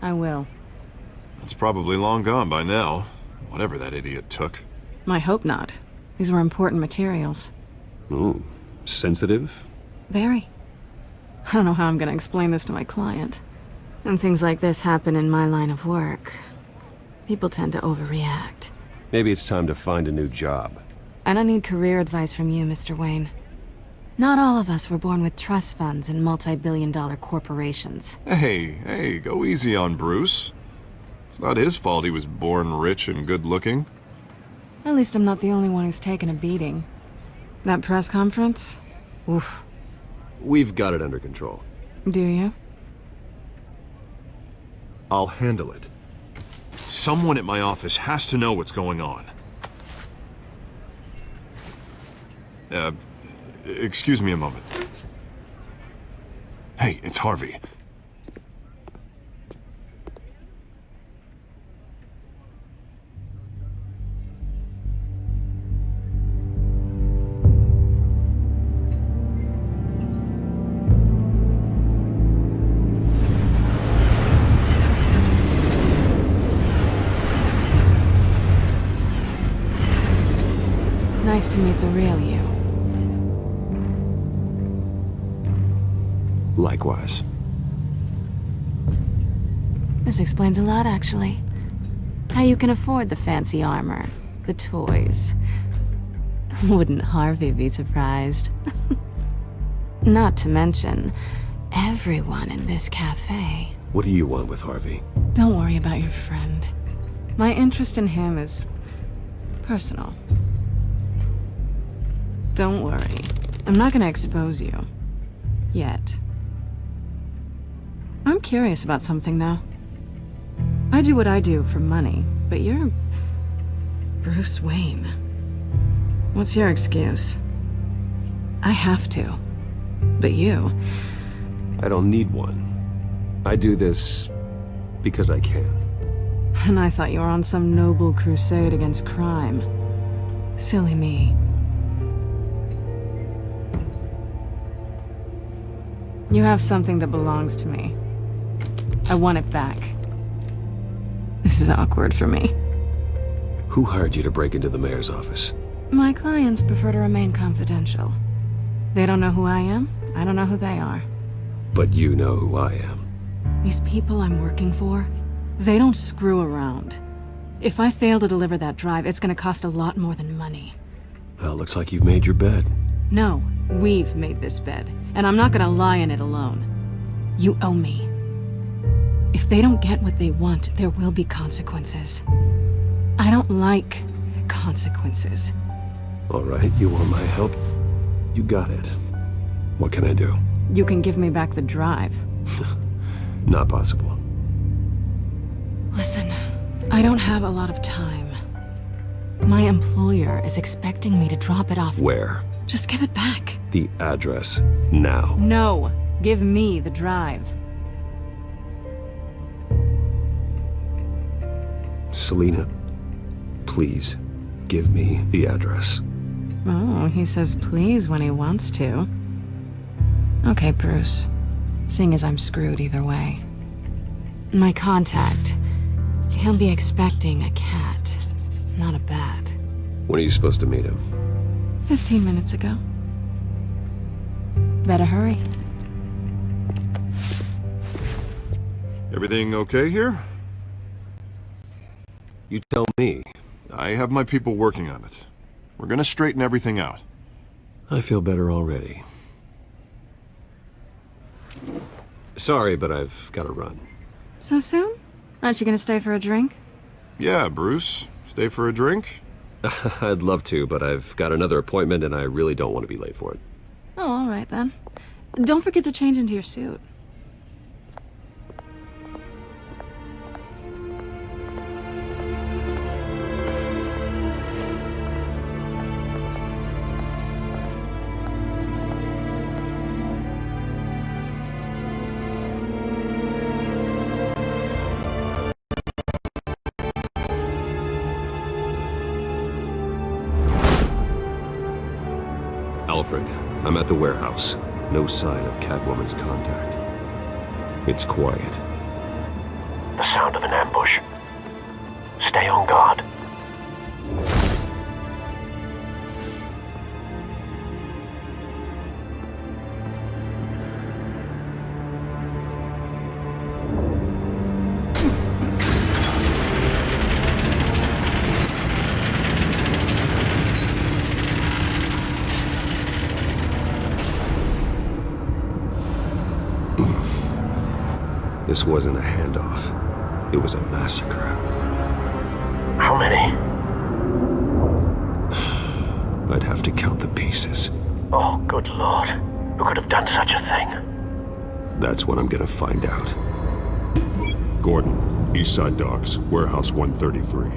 I will. It's probably long gone by now, whatever that idiot took. I hope not. These were important materials. Ooh, sensitive? Very. I don't know how I'm gonna explain this to my client. And things like this happen in my line of work. People tend to overreact. Maybe it's time to find a new job. I don't need career advice from you, Mr. Wayne. Not all of us were born with trust funds and multi-billion-dollar corporations. Hey, go easy on Bruce. It's not his fault he was born rich and good-looking. At least I'm not the only one who's taken a beating. That press conference? Oof. We've got it under control. Do you? I'll handle it. Someone at my office has to know what's going on. Excuse me a moment. Hey, it's Harvey. Nice to meet the real you. Likewise. This explains a lot, actually. How you can afford the fancy armor, the toys. Wouldn't Harvey be surprised? Not to mention, everyone in this cafe. What do you want with Harvey? Don't worry about your friend. My interest in him is personal. Don't worry. I'm not gonna expose you. Yet. I'm curious about something, though. I do what I do for money, but you're Bruce Wayne. What's your excuse? I have to. But you... I don't need one. I do this because I can. And I thought you were on some noble crusade against crime. Silly me. You have something that belongs to me. I want it back. This is awkward for me. Who hired you to break into the mayor's office? My clients prefer to remain confidential. They don't know who I am, I don't know who they are. But you know who I am. These people I'm working for, they don't screw around. If I fail to deliver that drive, it's gonna cost a lot more than money. Well, looks like you've made your bed. No, we've made this bed, and I'm not gonna lie in it alone. You owe me. If they don't get what they want, there will be consequences. I don't like consequences. All right, you want my help? You got it. What can I do? You can give me back the drive. Not possible. Listen, I don't have a lot of time. My employer is expecting me to drop it off. Where? Just give it back. The address, now. No, give me the drive. Selina, please, give me the address. Oh, he says please when he wants to. Okay, Bruce. Seeing as I'm screwed either way. My contact, he'll be expecting a cat, not a bat. When are you supposed to meet him? 15 minutes ago. Better hurry. Everything okay here? You tell me. I have my people working on it. We're gonna straighten everything out. I feel better already. Sorry, but I've got to run. So soon? Aren't you gonna stay for a drink? Yeah, Bruce. Stay for a drink? I'd love to, but I've got another appointment and I really don't want to be late for it. Oh, all right then. Don't forget to change into your suit. Alfred, I'm at the warehouse. No sign of Catwoman's contact. It's quiet. The sound of an ambush. Stay on guard. This wasn't a handoff. It was a massacre. How many? I'd have to count the pieces. Oh, good lord. Who could have done such a thing? That's what I'm gonna find out. Gordon, Eastside Docks, Warehouse 133.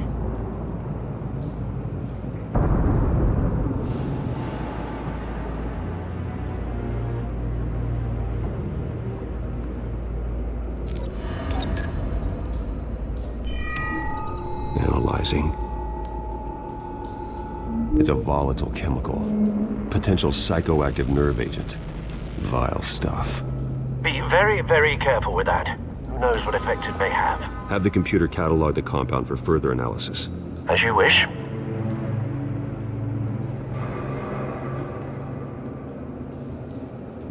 Analyzing. It's a volatile chemical. Potential psychoactive nerve agent. Vile stuff. Be very, very careful with that. Who knows what effect it may have. Have the computer catalog the compound for further analysis. As you wish.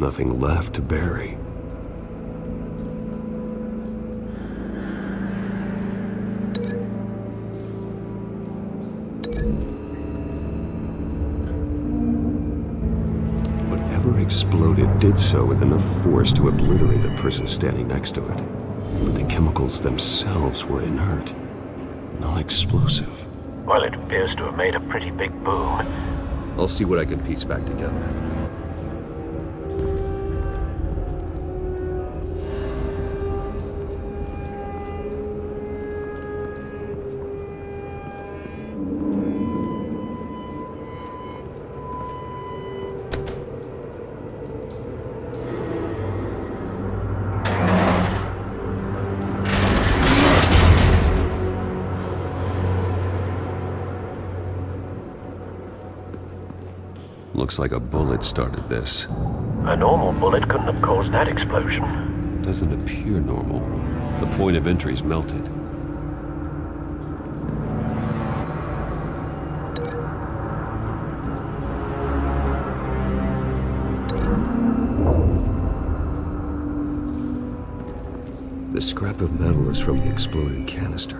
Nothing left to bury. Whatever exploded did so with enough force to obliterate the person standing next to it. But the chemicals themselves were inert, non-explosive. Well, it appears to have made a pretty big boom. I'll see what I can piece back together. Looks like a bullet started this. A normal bullet couldn't have caused that explosion. Doesn't appear normal. The point of entry's melted. The scrap of metal is from the exploded canister.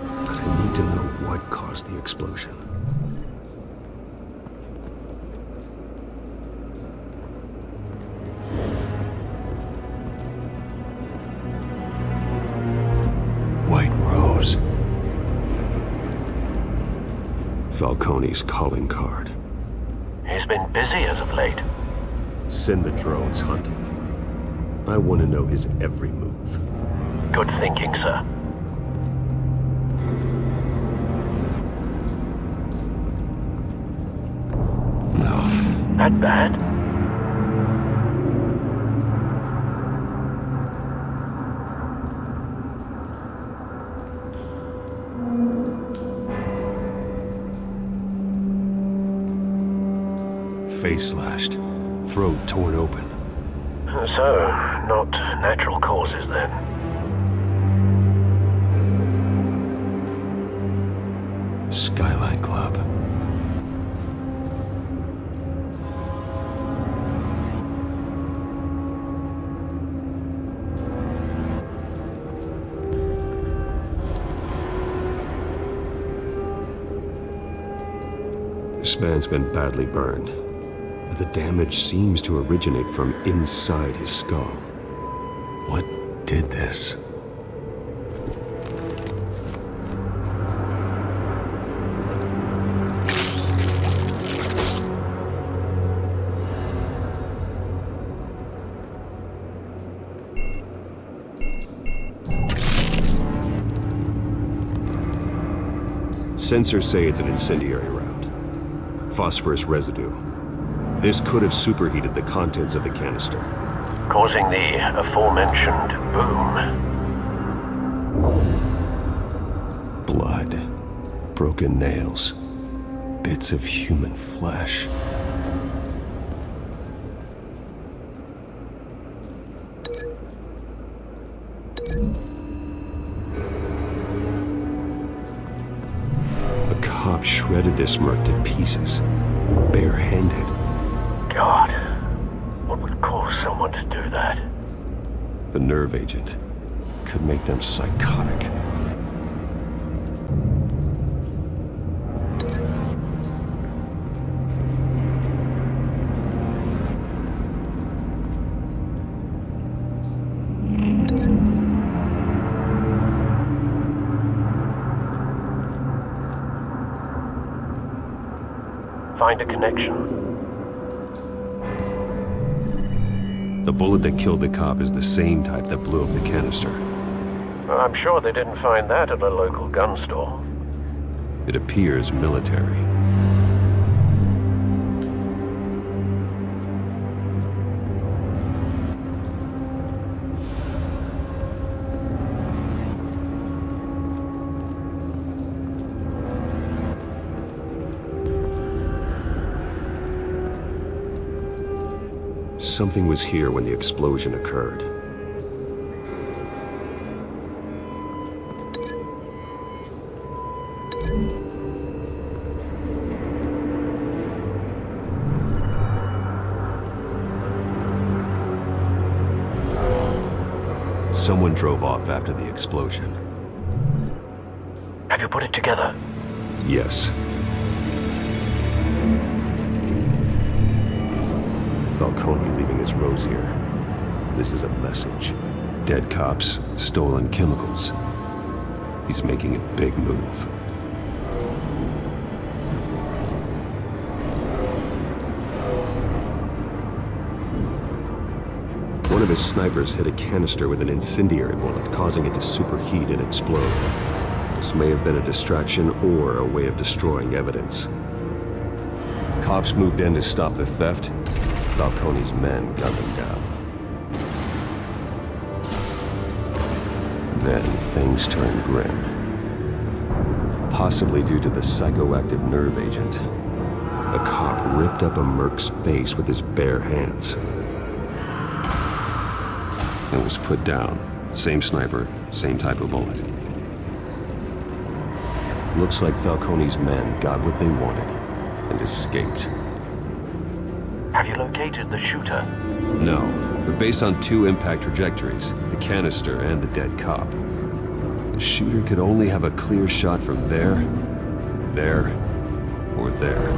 But I need to know what caused the explosion. White Rose. Falcone's calling card. He's been busy as of late. Send the drones hunting. I want to know his every move. Good thinking, sir. No. That bad? Face slashed. Throat torn open. So, not natural causes then. Skyline Club. This man's been badly burned. The damage seems to originate from inside his skull. What did this? Sensors say it's an incendiary round. Phosphorus residue. This could have superheated the contents of the canister, causing the aforementioned boom. Blood, broken nails, bits of human flesh. A cop shredded this merc to pieces, barehanded. God, what would cause someone to do that? The nerve agent could make them psychotic. Find a connection. The bullet that killed the cop is the same type that blew up the canister. I'm sure they didn't find that at a local gun store. It appears military. Something was here when the explosion occurred. Someone drove off after the explosion. Have you put it together? Yes. Falcone leaving his rose here. This is a message. Dead cops, stolen chemicals. He's making a big move. One of his snipers hit a canister with an incendiary bullet, causing it to superheat and explode. This may have been a distraction or a way of destroying evidence. Cops moved in to stop the theft. Falcone's men gunned him down. Then things turned grim. Possibly due to the psychoactive nerve agent. A cop ripped up a merc's face with his bare hands. And was put down. Same sniper, same type of bullet. Looks like Falcone's men got what they wanted and escaped. Have you located the shooter? No, but based on two impact trajectories, the canister and the dead cop, the shooter could only have a clear shot from there, or there,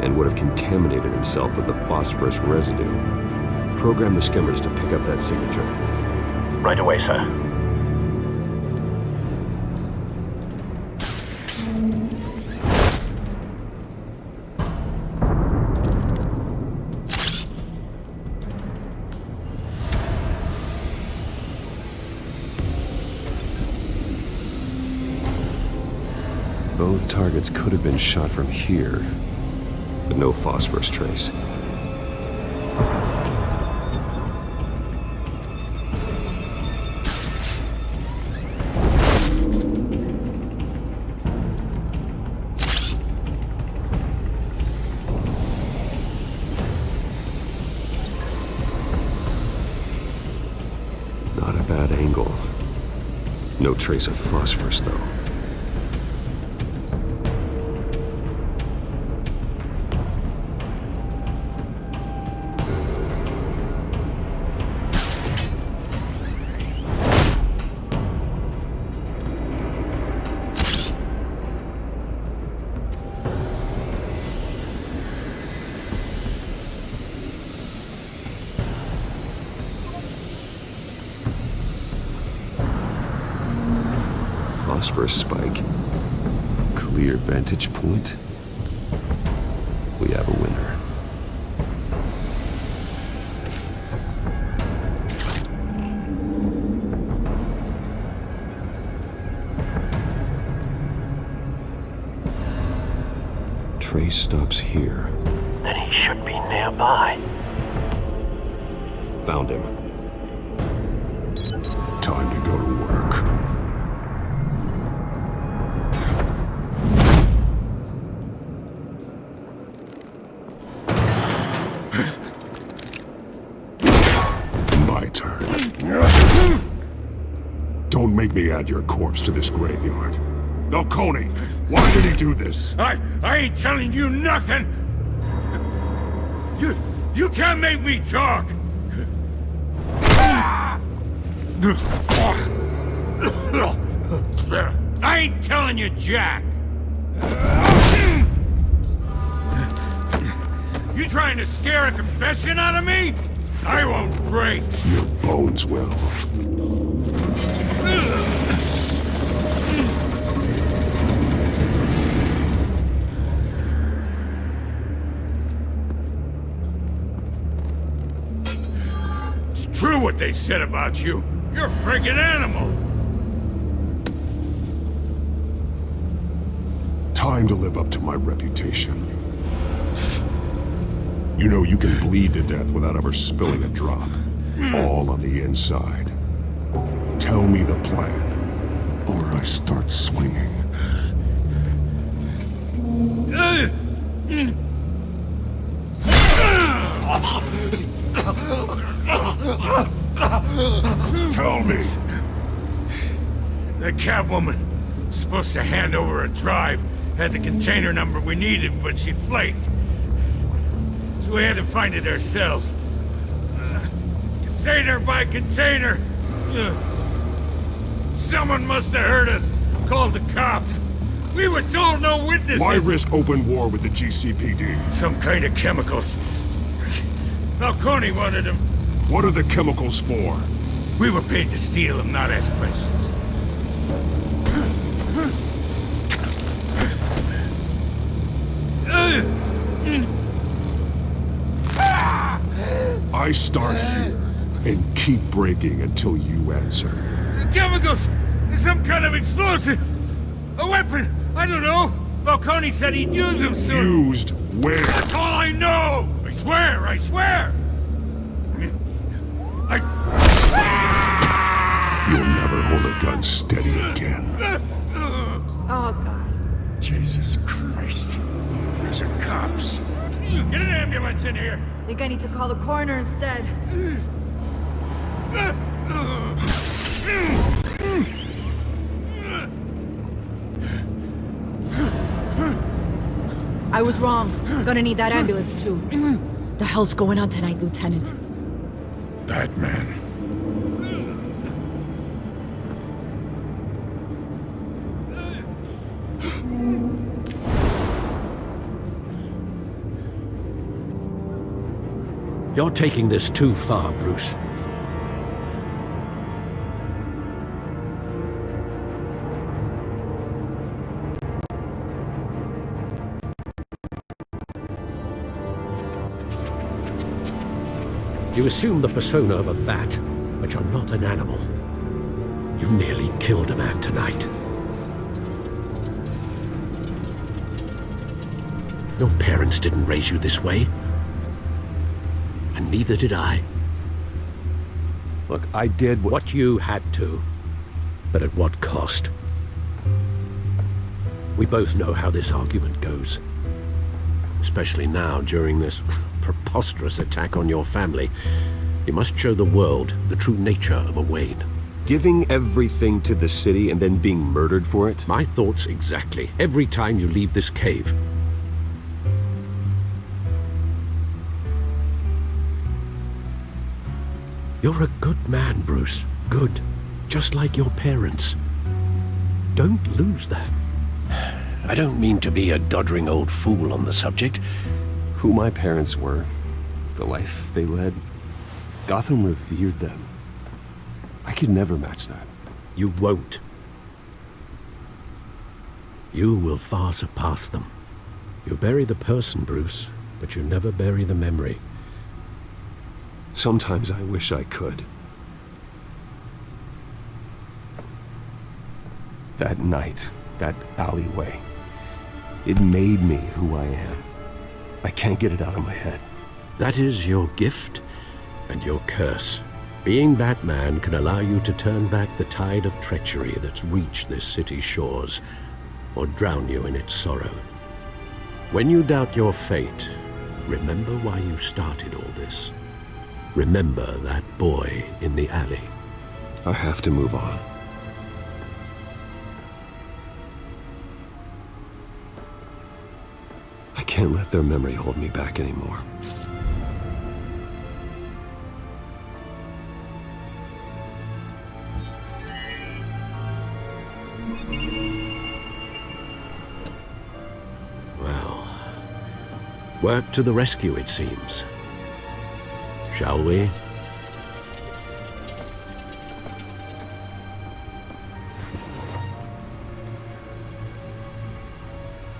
and would have contaminated himself with the phosphorus residue. Program the skimmers to pick up that signature. Right away, sir. Both targets could have been shot from here, but no phosphorus trace. Not a bad angle. No trace of phosphorus, though. Phosphorus spike. Clear vantage point. We have a winner. trace stops here. Then he should be nearby. Found him. Time to go to work. My turn. Don't make me add your corpse to this graveyard. Falcone, why did he do this? I ain't telling you nothing! You can't make me talk! I ain't telling you jack! You trying to scare a confession out of me? I won't break! Your bones will. It's true what they said about you. You're a friggin' animal! Time to live up to my reputation. You know you can bleed to death without ever spilling a drop. All on the inside. Tell me the plan, or I start swinging. Tell me. The Catwoman was supposed to hand over a drive, had the container number we needed, but she flaked. So we had to find it ourselves. Container by container. Someone must have heard us, called the cops. We were told no witnesses. Why risk open war with the GCPD? Some kind of chemicals. Falcone wanted them. What are the chemicals for? We were paid to steal them, not ask questions. I start here and keep breaking until you answer. The chemicals! Some kind of explosive! A weapon! I don't know! Falcone said he'd use them soon! Used where? That's all I know! I swear! I swear! You'll never hold a gun steady again. Oh, God. Jesus Christ. These are cops. Get an ambulance in here! Think I need to call the coroner instead. I was wrong. Gonna need that ambulance too. The hell's going on tonight, Lieutenant? That man. You're taking this too far, Bruce. You assume the persona of a bat, but you're not an animal. You nearly killed a man tonight. Your parents didn't raise you this way. And neither did I. Look, I did what you had to, but at what cost? We both know how this argument goes. Especially now, during this preposterous attack on your family. You must show the world the true nature of a Wayne. Giving everything to the city and then being murdered for it? My thoughts exactly. Every time you leave this cave. You're a good man, Bruce. Good. Just like your parents. Don't lose that. I don't mean to be a doddering old fool on the subject. Who my parents were, the life they led, Gotham revered them. I could never match that. You won't. You will far surpass them. You bury the person, Bruce, but you never bury the memory. Sometimes I wish I could. That night, that alleyway. It made me who I am. I can't get it out of my head. That is your gift and your curse. Being Batman can allow you to turn back the tide of treachery that's reached this city's shores, or drown you in its sorrow. When you doubt your fate, remember why you started all this. Remember that boy in the alley. I have to move on. I can't let their memory hold me back anymore. Well, work to the rescue, it seems. Shall we?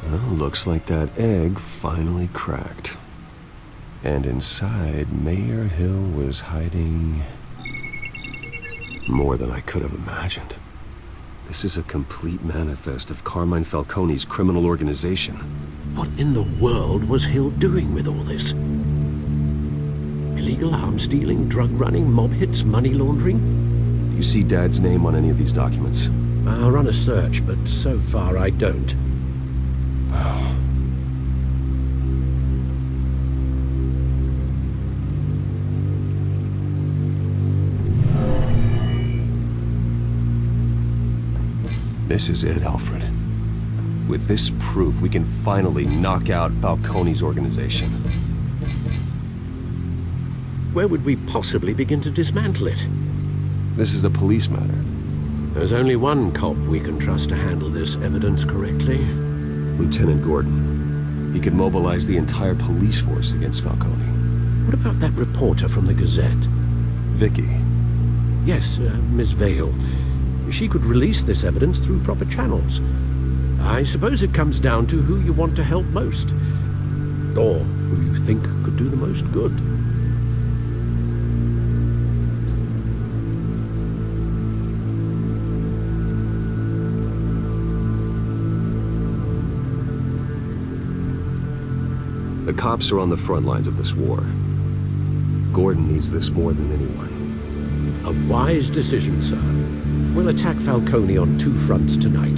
Well, looks like that egg finally cracked. And inside, Mayor Hill was hiding more than I could have imagined. This is a complete manifest of Carmine Falcone's criminal organization. What in the world was Hill doing with all this? Illegal arms dealing, drug running, mob hits, money laundering? Do you see Dad's name on any of these documents? I'll run a search, but so far I don't. This is it, Alfred. With this proof, we can finally knock out Falcone's organization. Where would we possibly begin to dismantle it? This is a police matter. There's only one cop we can trust to handle this evidence correctly. Lieutenant Gordon. He could mobilize the entire police force against Falcone. What about that reporter from the Gazette? Vicky. Yes, Miss Vale. She could release this evidence through proper channels. I suppose it comes down to who you want to help most. Or who you think could do the most good. The cops are on the front lines of this war. Gordon needs this more than anyone. A wise decision, sir. We'll attack Falcone on two fronts tonight.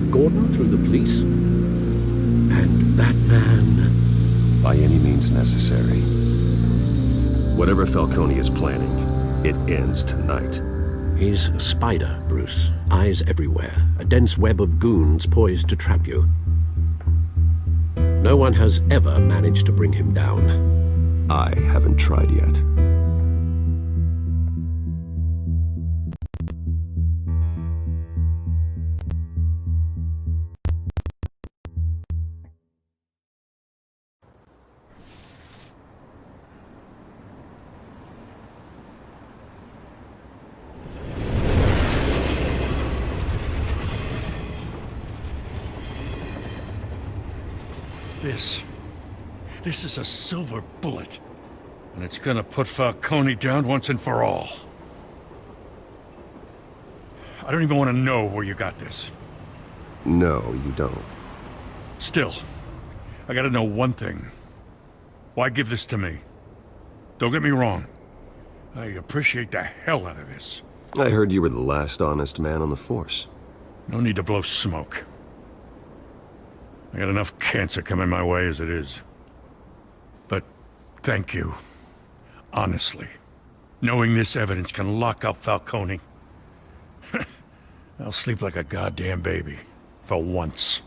Gordon through the police, and Batman... by any means necessary. Whatever Falcone is planning, it ends tonight. He's a spider, Bruce. Eyes everywhere. A dense web of goons poised to trap you. No one has ever managed to bring him down. I haven't tried yet. This is a silver bullet. And it's gonna put Falcone down once and for all. I don't even want to know where you got this. No, you don't. Still, I gotta know one thing. Why give this to me? Don't get me wrong. I appreciate the hell out of this. I heard you were the last honest man on the force. No need to blow smoke. I got enough cancer coming my way as it is. But thank you. Honestly. Knowing this evidence can lock up Falcone. I'll sleep like a goddamn baby. For once.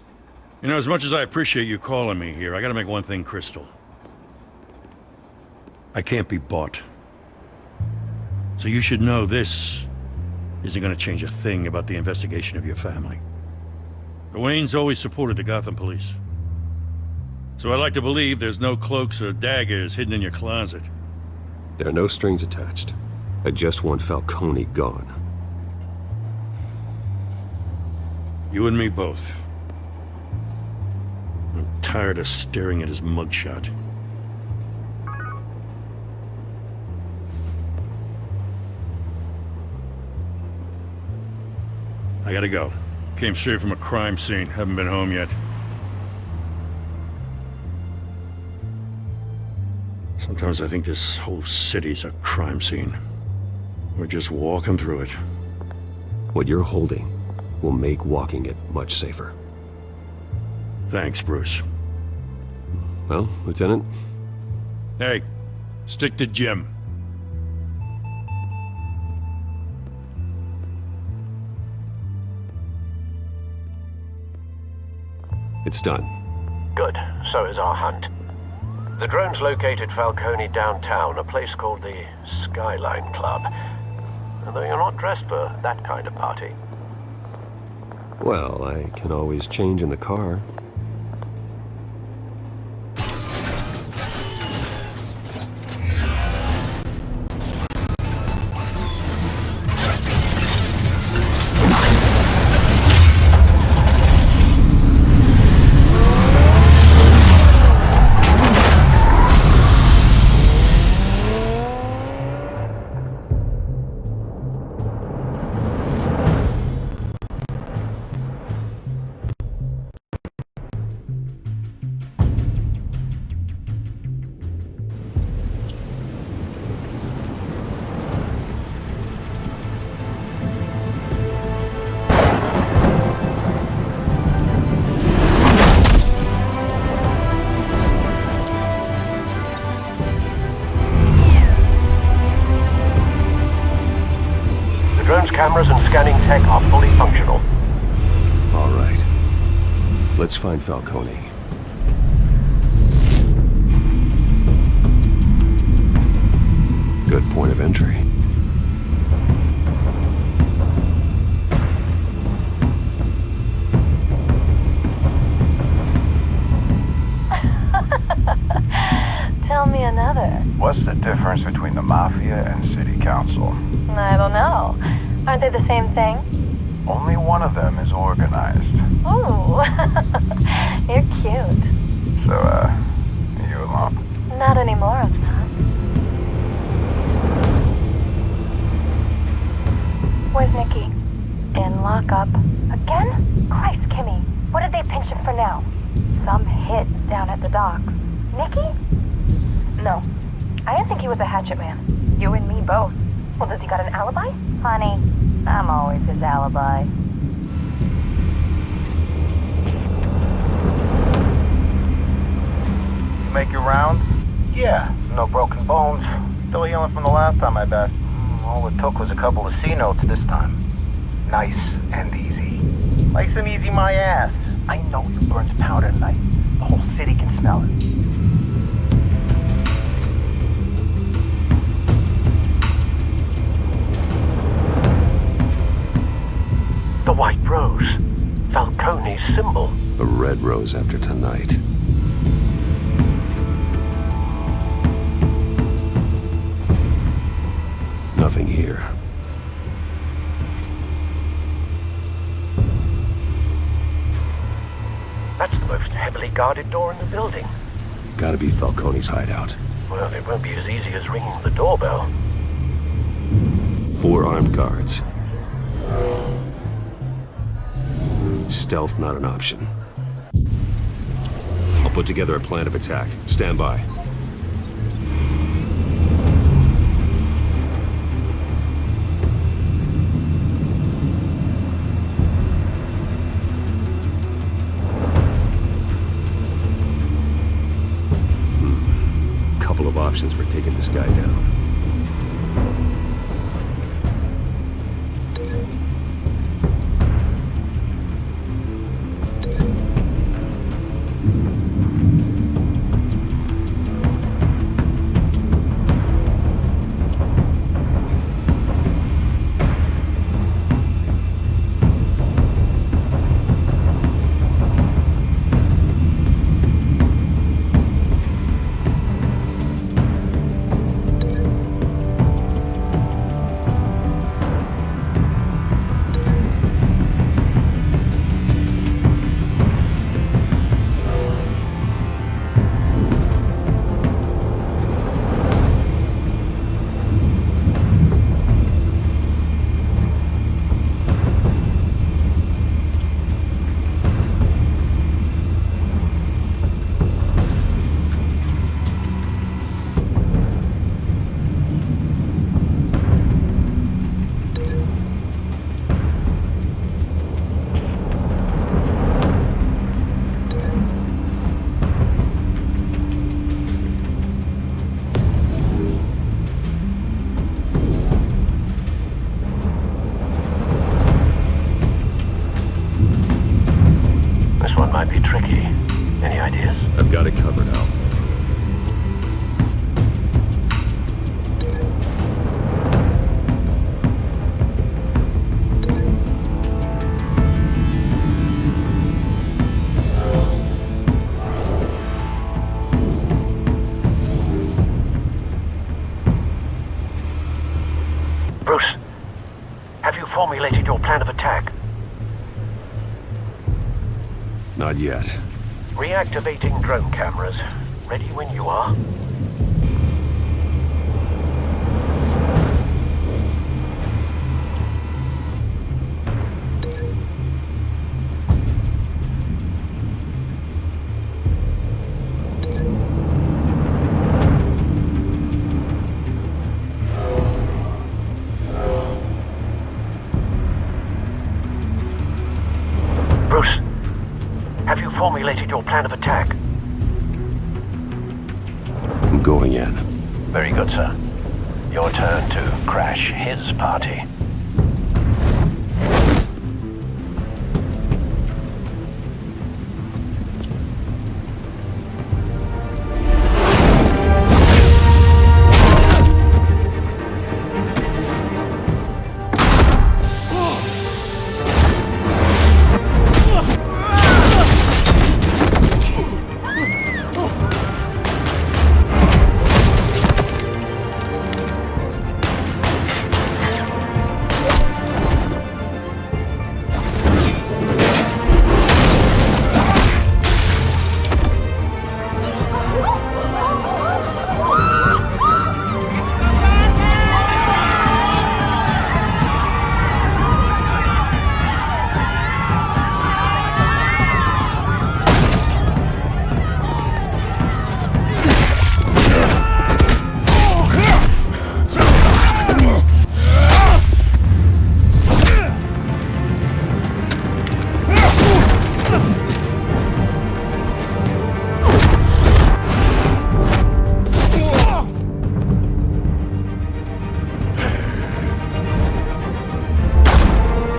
You know, as much as I appreciate you calling me here, I gotta make one thing crystal. I can't be bought. So you should know this isn't gonna change a thing about the investigation of your family. The Waynes always supported the Gotham police. So I like to believe there's no cloaks or daggers hidden in your closet. There are no strings attached. I just want Falcone gone. You and me both. I'm tired of staring at his mugshot. I gotta go. Came straight from a crime scene. Haven't been home yet. Sometimes I think this whole city's a crime scene. We're just walking through it. What you're holding will make walking it much safer. Thanks, Bruce. Well, Lieutenant? Hey, stick to Jim. It's done. Good. So is our hunt. The drones located Falcone downtown, a place called the Skyline Club. Although you're not dressed for that kind of party. Well, I can always change in the car. Cameras and scanning tech are fully functional. All right. Let's find Falcone. Good point of entry. Tell me another. What's the difference between the Mafia and City Council? I don't know. Aren't they the same thing? Only one of them is organized. Ooh, you're cute. So, you alone? Not anymore, I'm not. Where's Nikki? In lockup. Again? Christ, Kimmy. What did they pinch him for now? Some hit down at the docks. Nikki? No. I didn't think he was a hatchet man. You and me both. Well, does he got an alibi? Honey, I'm always his alibi. Make your round? Yeah, no broken bones. Still healing from the last time, I bet. All it took was a couple of C notes this time. Nice and easy. Nice and easy my ass. I know you burned powder tonight. The whole city can smell it. The white rose. Falcone's symbol. A red rose after tonight. Nothing here. That's the most heavily guarded door in the building. Gotta be Falcone's hideout. Well, it won't be as easy as ringing the doorbell. 4 armed guards. Stealth not an option. I'll put together a plan of attack. Stand by. Couple of options for taking this guy down. plan of attack? Not yet. Reactivating drone cameras. Ready when you are. Bruce, have you formulated your plan of attack? I'm going in. Very good, sir. Your turn to crash his party.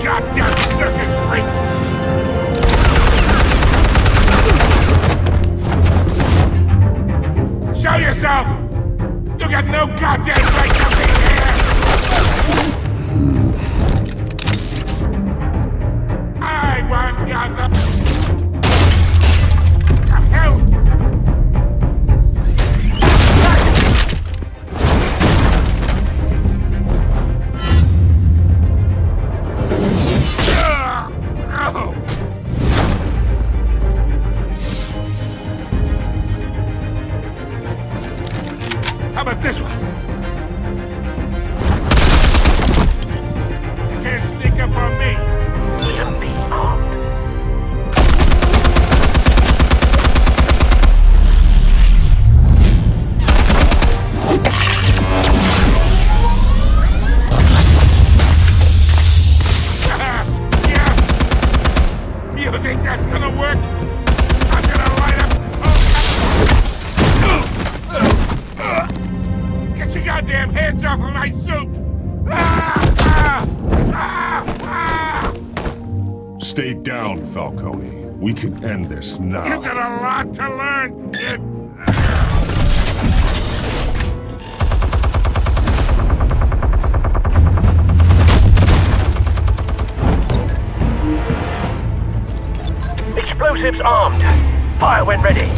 Goddamn circus freak! Show yourself! You got no goddamn right to be here! I want Gotham! The hell? How about this one? You can't sneak up on me. Yeah. You think that's gonna work? I'm gonna light up. Get your goddamn hands off of my suit! Stay down, Falcone. We can end this now. You got a lot to learn, kid. Explosives armed. Fire when ready.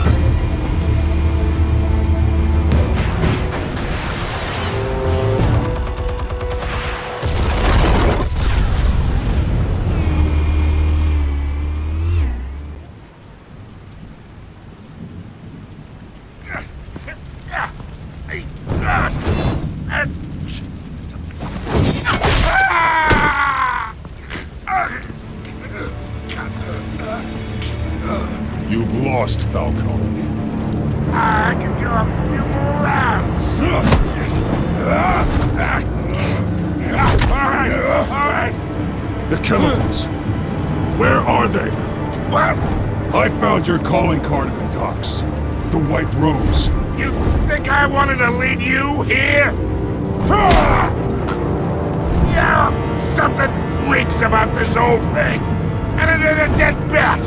You've lost, Falcone. I can go a few more rounds. All right. The chemicals. Where are they? What? I found your calling card at the docks. The White Rose. You think I wanted to lead you here? Yeah, something reeks about this whole thing. And it is a dead bat.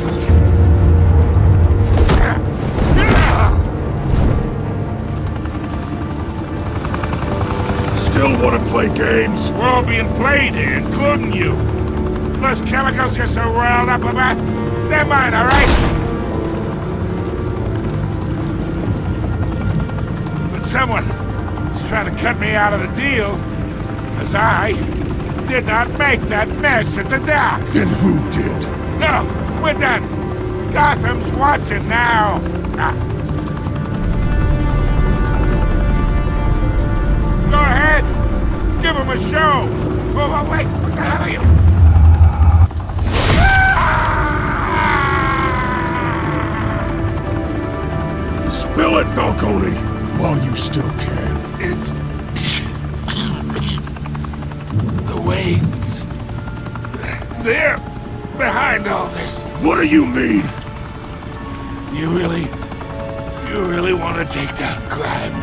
Still want to play games? We're all being played here, including you. Those chemicals you're so riled up about, they're mine, all right? But someone is trying to cut me out of the deal, because I did not make that mess at the dock. Then who did? No, we're done. Gotham's watching now. Go ahead. Give him a show. Oh, wait. What the hell are you? Spill it, Falcone, while you still can. It's... the Waynes. They're behind all this. What do you mean? You really want to take down crime?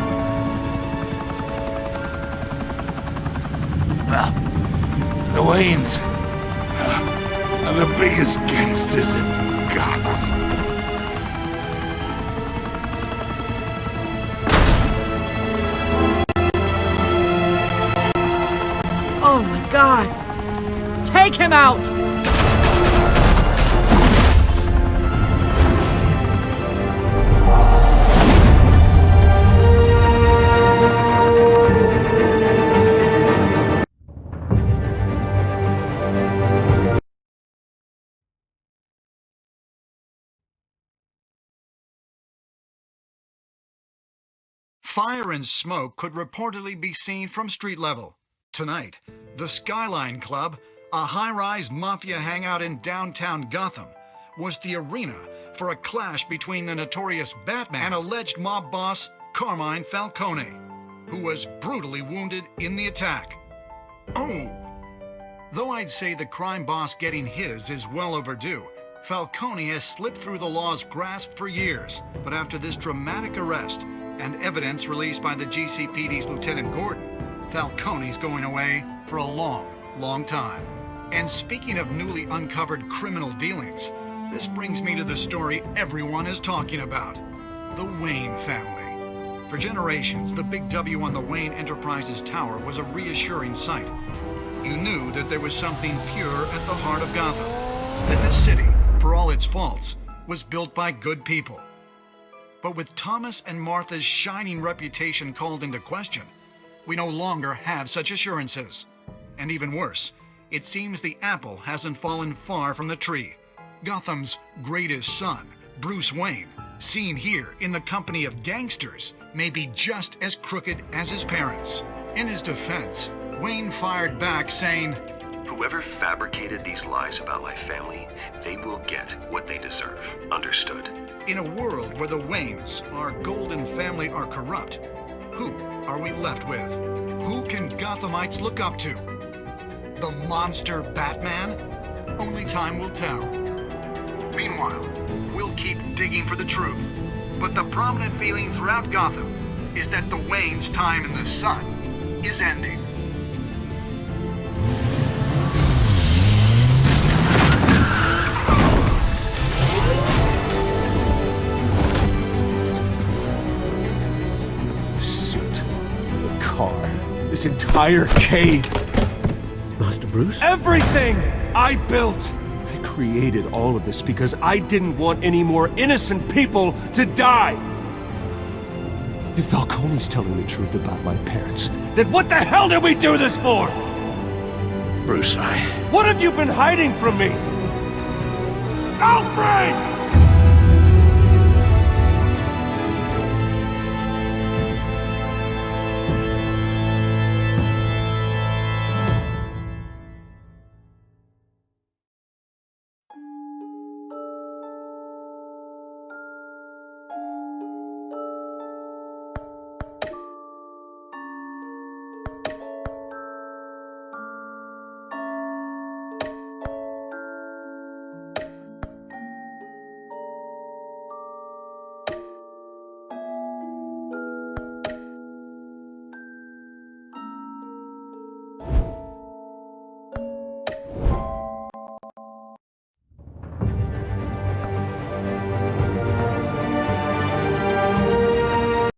Well, the Waynes are the biggest gangsters in Gotham. Oh my God! Take him out! Fire and smoke could reportedly be seen from street level. Tonight, the Skyline Club, a high-rise mafia hangout in downtown Gotham, was the arena for a clash between the notorious Batman and alleged mob boss Carmine Falcone, who was brutally wounded in the attack. Oh! Though I'd say the crime boss getting his is well overdue, Falcone has slipped through the law's grasp for years, but after this dramatic arrest and evidence released by the GCPD's Lieutenant Gordon, Falcone's going away for a long, long time. And speaking of newly uncovered criminal dealings, this brings me to the story everyone is talking about: the Wayne family. For generations, the big W on the Wayne Enterprises Tower was a reassuring sight. You knew that there was something pure at the heart of Gotham, that this city, for all its faults, was built by good people. But with Thomas and Martha's shining reputation called into question, we no longer have such assurances. And even worse, it seems the apple hasn't fallen far from the tree. Gotham's greatest son, Bruce Wayne, seen here in the company of gangsters, may be just as crooked as his parents. In his defense, Wayne fired back saying, "Whoever fabricated these lies about my family, they will get what they deserve. Understood?" In a world where the Waynes, our golden family, are corrupt, who are we left with? Who can Gothamites look up to? The monster Batman? Only time will tell. Meanwhile, we'll keep digging for the truth. But the prominent feeling throughout Gotham is that the Waynes' time in the sun is ending. This entire cave. Master Bruce? Everything I built. I created all of this because I didn't want any more innocent people to die. If Falcone's telling the truth about my parents, then what the hell did we do this for? Bruce, What have you been hiding from me? Alfred!